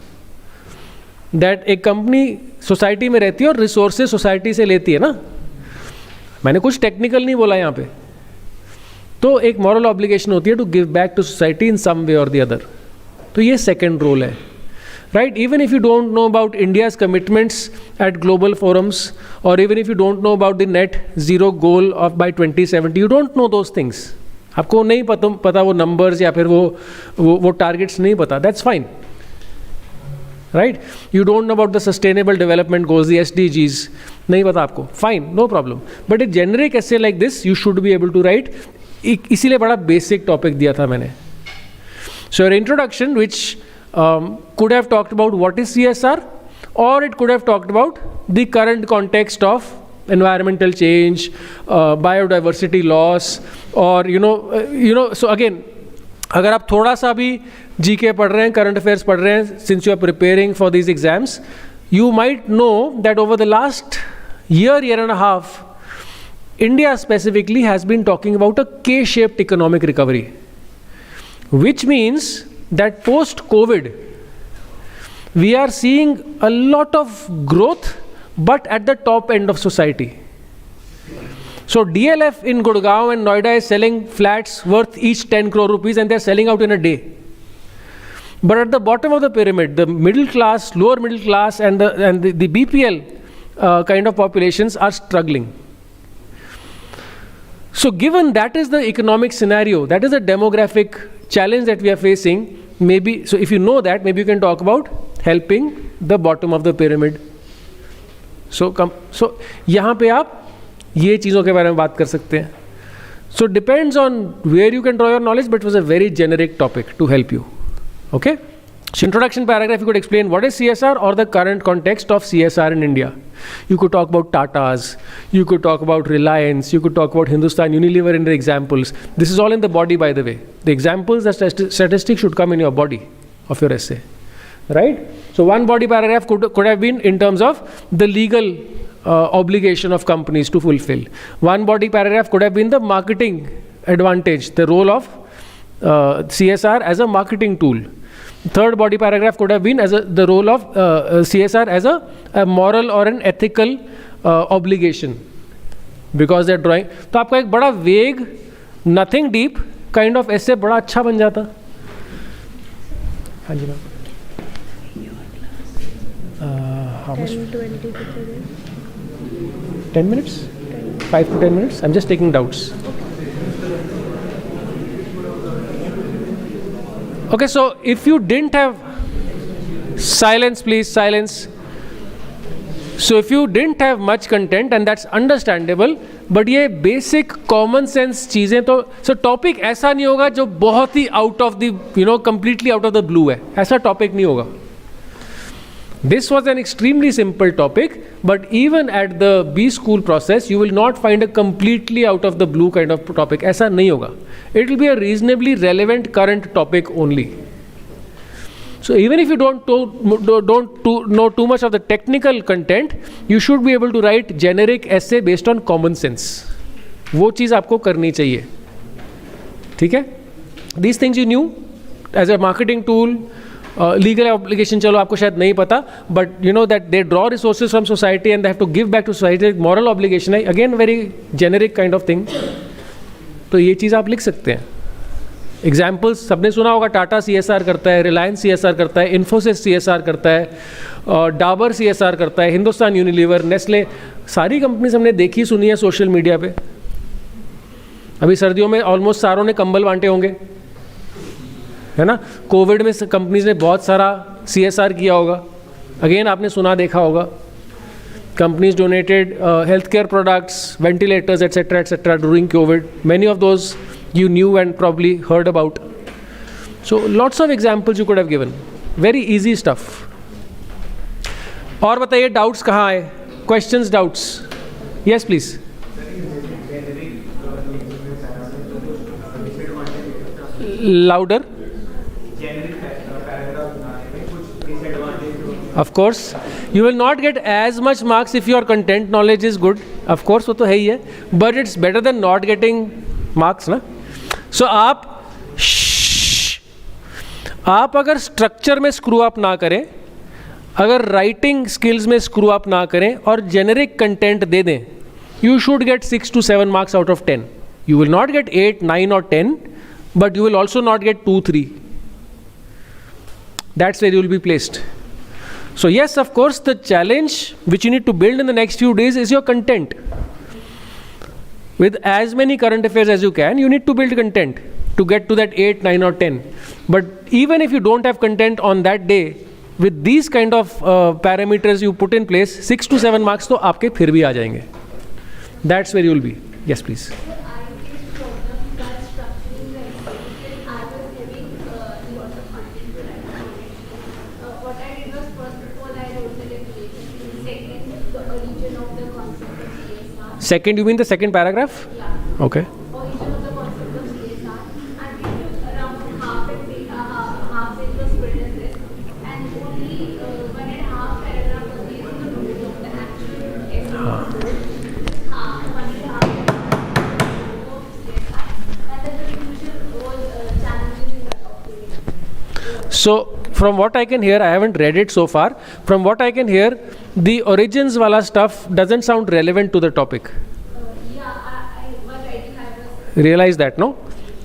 That एक company society में रहती है और resources society से लेती है ना. मैंने कुछ technical नहीं बोला यहाँ पे. तो एक मॉरल ऑब्लिगेशन होती है to give back to society in some way और द अदर. तो ये सेकेंड रोल है. Right, even if you don't know about India's commitments at global forums, or even if you don't know about the net zero goal of by 2070, you don't know those things. आपको नहीं पता वो numbers या फिर वो targets नहीं पता. That's fine. Right? You don't know about the sustainable development goals, the SDGs. नहीं पता आपको. Fine, no problem. But a generic essay like this, you should be able to write. इसीलिए बड़ा basic topic दिया था मैंने. So your introduction, which could have talked about what is CSR, or it could have talked about the current context of environmental change, biodiversity loss, or so again, अगर आप थोड़ा सा भी GK पढ़ रहे हैं, current affairs पढ़ रहे हैं, since you are preparing for these exams, you might know that over the last year and a half, India specifically has been talking about a K-shaped economic recovery, which means that post-COVID, we are seeing a lot of growth, but at the top end of society. So DLF in Gurgaon and Noida is selling flats worth each 10 crore rupees, and they're selling out in a day. But at the bottom of the pyramid, the middle class, lower middle class, and the BPL kind of populations are struggling. So given that is the economic scenario, that is the demographic challenge that we are facing, maybe, so if you know that, maybe you can talk about helping the bottom of the pyramid. So यहाँ पे आप ये चीज़ों के बारे में बात कर सकते हैं. So depends on where you can draw your knowledge, but it was a very generic topic to help you. Okay? So introduction paragraph, you could explain what is CSR or the current context of CSR in India. You could talk about Tatas, you could talk about Reliance, you could talk about Hindustan Unilever in the examples. This is all in the body, by the way. The examples, the statistics should come in your body of your essay. Right? So one body paragraph could have been in terms of the legal obligation of companies to fulfill. One body paragraph could have been the marketing advantage, the role of CSR as a marketing tool. Third body paragraph could have been as the role of CSR as a moral or an ethical obligation, because they're drawing. तो आपका एक बड़ा vague, nothing deep kind of essay बड़ा अच्छा बन जाता. हाँ जी ma'am. How much? 10 minutes? 5 to 10 minutes? I'm just taking doubts. Okay, so if you didn't have silence, please, silence. So if you didn't have much content, and that's understandable, but ये basic common sense चीज़ें तो, so topic ऐसा नहीं होगा जो बहुत ही out of the, completely out of the blue है. ऐसा topic नहीं होगा. This was an extremely simple topic, but even at the B school process, you will not find a completely out of the blue kind of topic. ऐसा नहीं होगा. It will be a reasonably relevant current topic only. So even if you don't know too much of the technical content, you should be able to write generic essay based on common sense. वो चीज़ आपको करनी चाहिए. ठीक है? These things you knew as a marketing tool. Legal obligation चलो आपको शायद नहीं पता, but you know that they draw resources from society and they have to give back to society. Moral obligation है, again very generic kind of thing. तो ये चीज़ आप लिख सकते हैं. एग्जाम्पल्स सबने सुना होगा, टाटा CSR करता है, रिलायंस CSR करता है, इन्फोसिस CSR करता है, डाबर CSR करता है, हिंदुस्तान यूनिलीवर, नेस्ले, सारी कंपनीज हमने देखी सुनी है सोशल मीडिया पे. अभी सर्दियों में ऑलमोस्ट सारों ने कंबल बांटे होंगे, है ना. कोविड में कंपनीज ने बहुत सारा CSR किया होगा. अगेन आपने सुना देखा होगा, companies donated healthcare products, ventilators, etc. during COVID. Many of those you knew and probably heard about. So lots of examples you could have given. Very easy stuff. और बताइए doubts कहाँ आए? Questions, doubts? Yes, please. Louder. Of course, you will not get as much marks if your content knowledge is good. Of course, वो तो है ही है. But it's better than not getting marks, ना. So आप अगर structure में screw up ना करें, अगर राइटिंग स्किल्स में स्क्रू अप ना करें और जेनेरिक कंटेंट दे दें, you should get 6 to 7 marks out of 10. You will not get 8, 9 or 10, but you will also not get 2, 3. That's where you will be placed. So yes, of course, the challenge which you need to build in the next few days is your content. With as many current affairs as you can, you need to build content to get to that 8, 9 or 10. But even if you don't have content on that day, with these kind of parameters you put in place, 6 to 7 marks तो आपके फिर भी आ जाएंगे. That's where you will be. Yes, please. I faced problem by structuring the essay. I was having lots of content to write on it. What I did was, first of all, I wrote the definition. Second, the origin of the concept of CSR. Second, you mean the second paragraph? Yeah. Okay. Origin of the concept of CSR. And it took around half page was filled in this. And only 1.5 paragraph was based on the topic of the actual essay. 1.5 paragraph of CSR. And the conclusion was challenging in the topic. So from what I can hear, I haven't read it so far. From what I can hear, the origins wala stuff doesn't sound relevant to the topic. Realize that, no?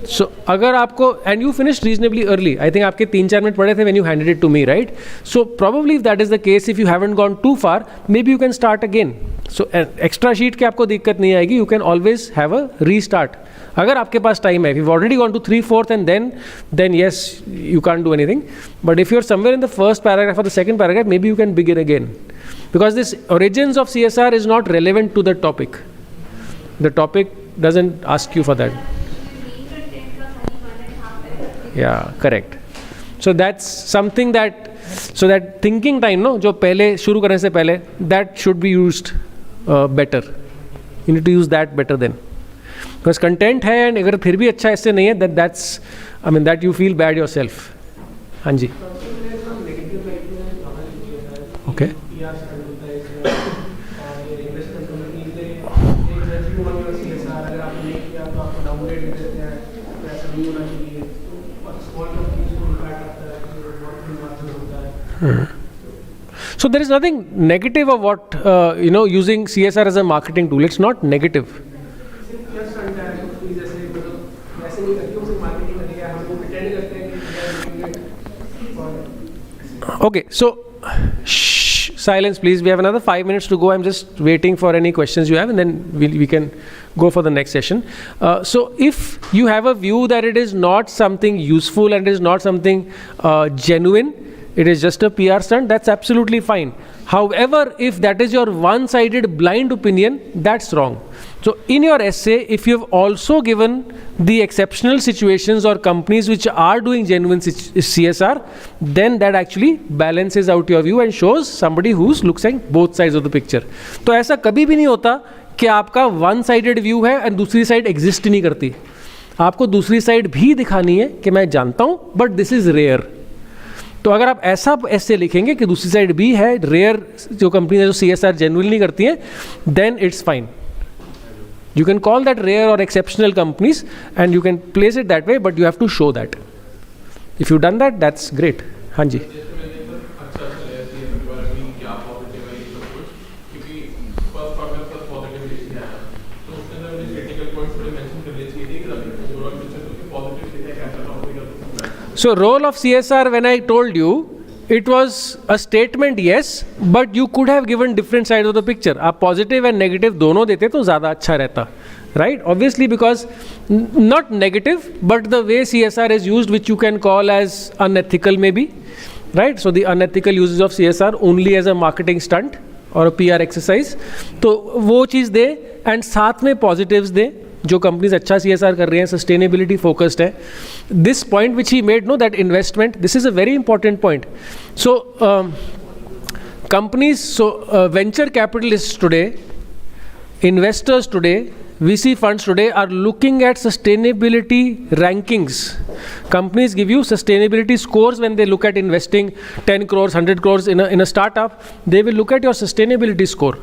So अगर आपको, and you finished reasonably early. I think आपके 3-4 minute पड़े थे when you handed it to me, right? So probably if that is the case, if you haven't gone too far, maybe you can start again. So extra sheet के आपको दिक्कत नहीं आएगी. You can always have a restart. अगर आपके पास time है, if you've already gone to 3/4 and then yes, you can't do anything. But if you're somewhere in the first paragraph or the second paragraph, maybe you can begin again. Because this origins of CSR is not relevant to the topic. The topic doesn't ask you for that. Yeah, correct. So that's something that, so that thinking time, no, जो पहले शुरू करने से पहले, that should be used better. You need to use that better then. Because content है and अगर फिर भी अच्छा ऐसे नहीं है, then that's, I mean, that you feel bad yourself. हाँ जी. Okay. So there is nothing negative of what using CSR as a marketing tool. It's not negative. Okay, so silence please. We have another 5 minutes to go. I'm just waiting for any questions you have, and then we can go for the next session. So if you have a view that it is not something useful and it is not something genuine, it is just a PR stunt, that's absolutely fine. However, if that is your one-sided blind opinion, that's wrong. So in your essay, if you have also given the exceptional situations or companies which are doing genuine CSR, then that actually balances out your view and shows somebody who looks at both sides of the picture. तो ऐसा कभी भी नहीं होता कि आपका one-sided view है और दूसरी side exist नहीं करती. आपको दूसरी side भी दिखानी है कि मैं जानता हूँ, but this is rare. तो अगर आप ऐसा ऐसे लिखेंगे कि दूसरी साइड भी है, रेयर जो कंपनी है जो CSR जेन्युइनली करती हैं, then it's fine. You can call that rare or exceptional companies and you can place it that way, but you have to show that. If you've done that, that's great. हाँ जी. So role of CSR, when I told you, it was a statement, yes, but you could have given different sides of the picture. आप positive and negative दोनों देते तो ज़्यादा अच्छा रहता, right? Obviously because not negative, but the way CSR is used, which you can call as unethical maybe, right? So the unethical uses of CSR only as a marketing stunt or a PR exercise. तो वो चीज़ दे and साथ में positives दे जो companies अच्छा CSR कर रही हैं, sustainability focused है. This point which he made, no, that investment, this is a very important point. So companies, so venture capitalist today, investors today, VC funds today are looking at sustainability rankings. Companies give you sustainability scores when they look at investing 10 crores, 100 crores in a startup. They will look at your sustainability score.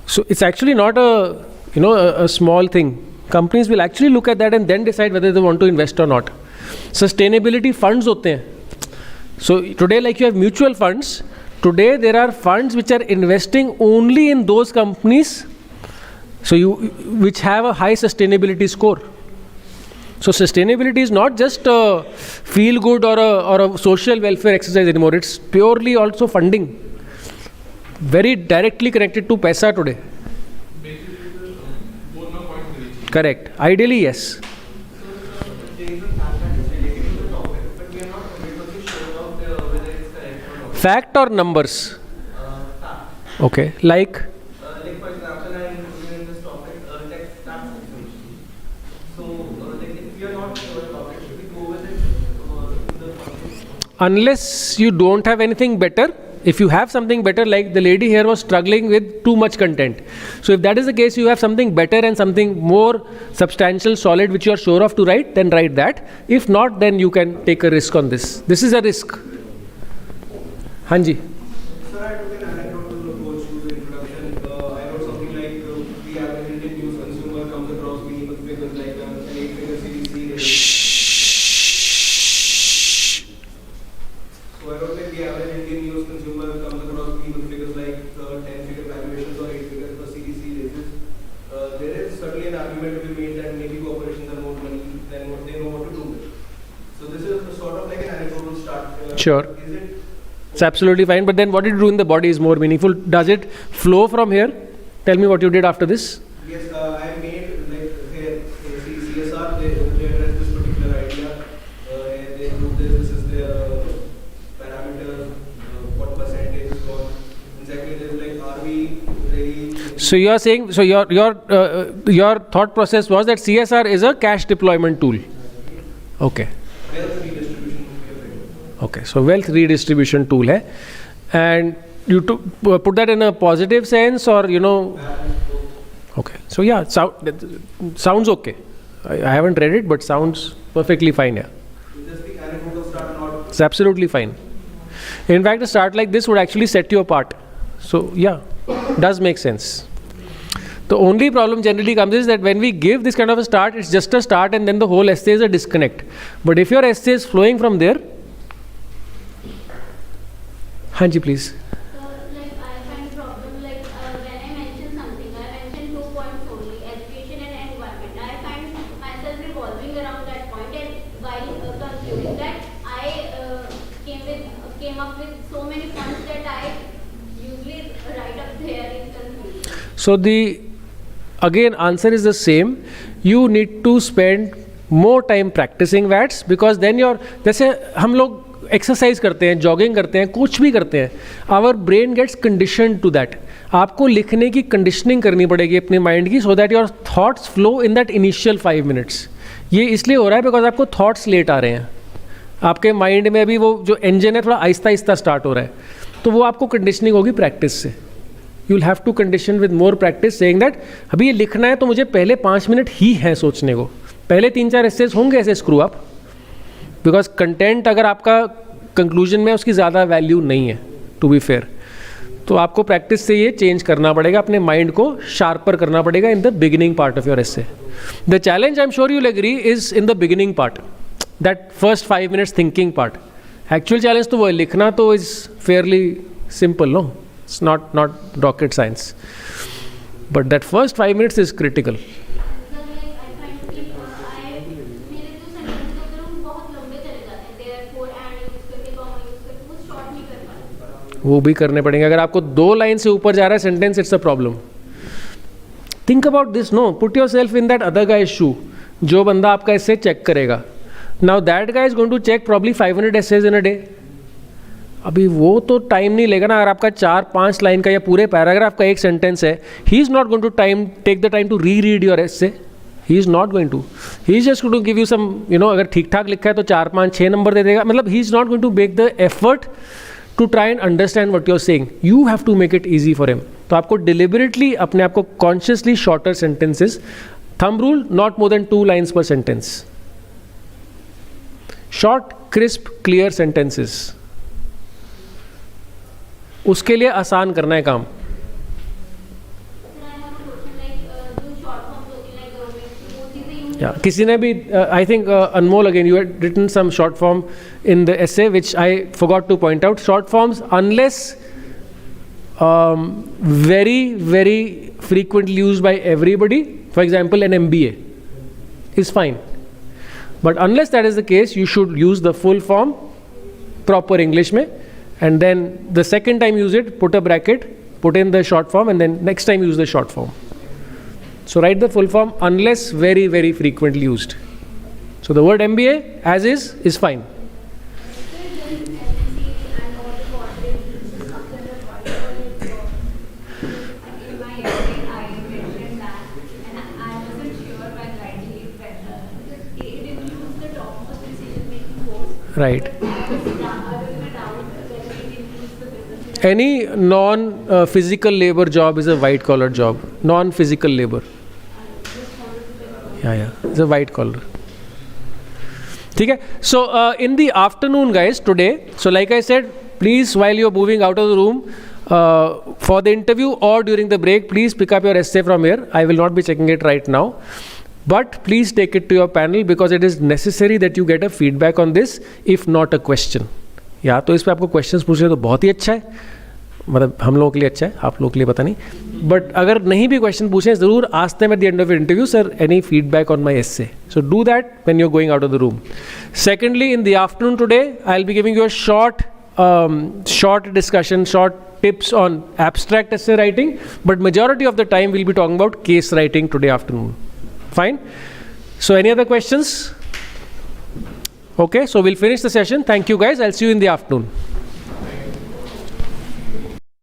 So it's actually not a small thing. Companies will actually look at that and then decide whether they want to invest or not. Sustainability funds होते हैं. So today, like you have mutual funds, today there are funds which are investing only in those companies So which have a high sustainability score. So sustainability is not just a feel good or a social welfare exercise anymore. It's purely also funding. Very directly connected to paisa today. Correct. Ideally, yes. Fact or numbers? Okay. Like? Like for example, I am doing this topic, text tax information. So, like if we are not sure about it, should we go with it in the function? Unless you don't have anything better. If you have something better, like the lady here was struggling with too much content. So if that is the case, you have something better and something more substantial, solid, which you are sure of to write, then write that. If not, then you can take a risk on this. This is a risk. Hanji. Sir, I took an anecdotal approach to the introduction. I wrote something like the average Indian news consumer comes across meaningful figures like an 8-figure CDC. So I wrote like the average Indian news consumer comes across meaningful figures like 10-figure valuations or 8-figure per CDC raises. There is certainly an argument to be made that maybe corporations have more money than what they know what to do with. So this is sort of like an anecdotal start. Sure. Is it? It's absolutely fine. But then what you do in the body is more meaningful. Does it flow from here? Tell me what you did after this. Yes, I made like here, CSR, they address this particular idea. They do this is their parameter, what percentage is gone. And secondly, there's like, are we really? So you are saying, so your thought process was that CSR is a cash deployment tool. Okay. Wealth redistribution would be a better. Okay. So wealth redistribution tool hai. And you put that in a positive sense or, okay. So yeah, sounds okay. I haven't read it, but sounds perfectly fine. Yeah. Just the anecdotal start, not. It's absolutely fine. In fact, a start like this would actually set you apart. So yeah, does make sense. The only problem generally comes is that when we give this kind of a start, it's just a start and then the whole essay is a disconnect. But if your essay is flowing from there, Hanji, please. Like I find problem like when I mention something, I mention 2 points only, education and environment. I find myself revolving around that point, and while concluding that, I came up with so many points that I usually write up there in conclusion. So again answer is the same. You need to spend more time practicing VATs because then जैसे हम लोग exercise करते हैं, jogging करते हैं, कुछ भी करते हैं, our brain gets condition to that. आपको लिखने की कंडीशनिंग करनी पड़ेगी अपने माइंड की so that your thoughts flow in that initial 5 minutes. ये इसलिए हो रहा है बिकॉज आपको थॉट्स लेट आ रहे हैं. आपके माइंड में अभी वो जो इंजन है थोड़ा आहिस्ता आहिस्ता स्टार्ट हो रहा है, तो वो आपको कंडीशनिंग होगी प्रैक्टिस से. You will have to condition with more practice saying that अभी ये लिखना है तो मुझे पहले 5 मिनट ही हैं सोचने को. पहले 3-4 एसेस होंगे ऐसे स्क्रू अप बिकॉज कंटेंट अगर आपका कंक्लूजन में उसकी ज़्यादा वैल्यू नहीं है टू बी फेयर. तो आपको प्रैक्टिस से ये चेंज करना पड़ेगा, अपने माइंड को शार्पर करना पड़ेगा in the beginning part of your essay. The challenge I am sure you will agree is in the beginning part, that first 5 minutes thinking part. Actual challenge तो वो है, लिखना तो is fairly simple, no it's not rocket science, but that first 5 minutes is critical. वो भी करने पड़ेंगे. अगर आपको 2 लाइन से ऊपर जा रहा है sentence, it's a problem. Think about this, no, put yourself in that other guy's shoe. जो बंदा आपका ऐसे चेक करेगा, now that guy is going to check probably 500 essays in a day. अभी वो तो टाइम नहीं लेगा ना. अगर आपका 4-5 लाइन का या पूरे पैराग्राफ का एक सेंटेंस है, he is not going to take the time to read your essay. He is not going to, he is just going to give you some, अगर ठीक ठाक लिखा है तो 4-5-6 नंबर दे देगा. मतलब he is not going to make the effort to try and understand what you're saying. You have to make it easy for him. तो आपको deliberately अपने आप को consciously shorter sentences, thumb rule, not more than 2 lines per sentence. Short, crisp, clear sentences. उसके लिए आसान करना है काम. Yeah, किसी ने भी I think Anmol again, you had written some short form in the essay which I forgot to point out. Short forms, unless very frequently used by everybody, for example, an MBA, is fine. But unless that is the case, you should use the full form, proper English mein, and then the second time use it, put a bracket, put in the short form, and then next time use the short form. So write the full form unless very, very frequently used. So the word MBA as is fine. Right. Any non-physical labor job is a white-collar job. Non-physical labor. Yeah, it's a white collar. Okay. So in the afternoon, guys, today, so like I said, please, while you're moving out of the room for the interview or during the break, please pick up your essay from here. I will not be checking it right now. But please take it to your panel because it is necessary that you get a feedback on this, if not a question. या तो इस पे आपको questions पूछ रहे तो बहुत ही अच्छा है, मतलब हम लोगों के लिए अच्छा है, आप लोगों के लिए पता नहीं. बट अगर नहीं भी क्वेश्चन पूछें ज़रूर ask them at the end of the interview, sir, any feedback on my essay. So do that when you're going out of the room. Secondly, in the afternoon today, I'll be giving you a short discussion, short tips on abstract essay writing. But majority of the time we'll be talking about case writing today afternoon. Fine. So any other questions? Okay, so we'll finish the session. Thank you guys. I'll see you in the afternoon.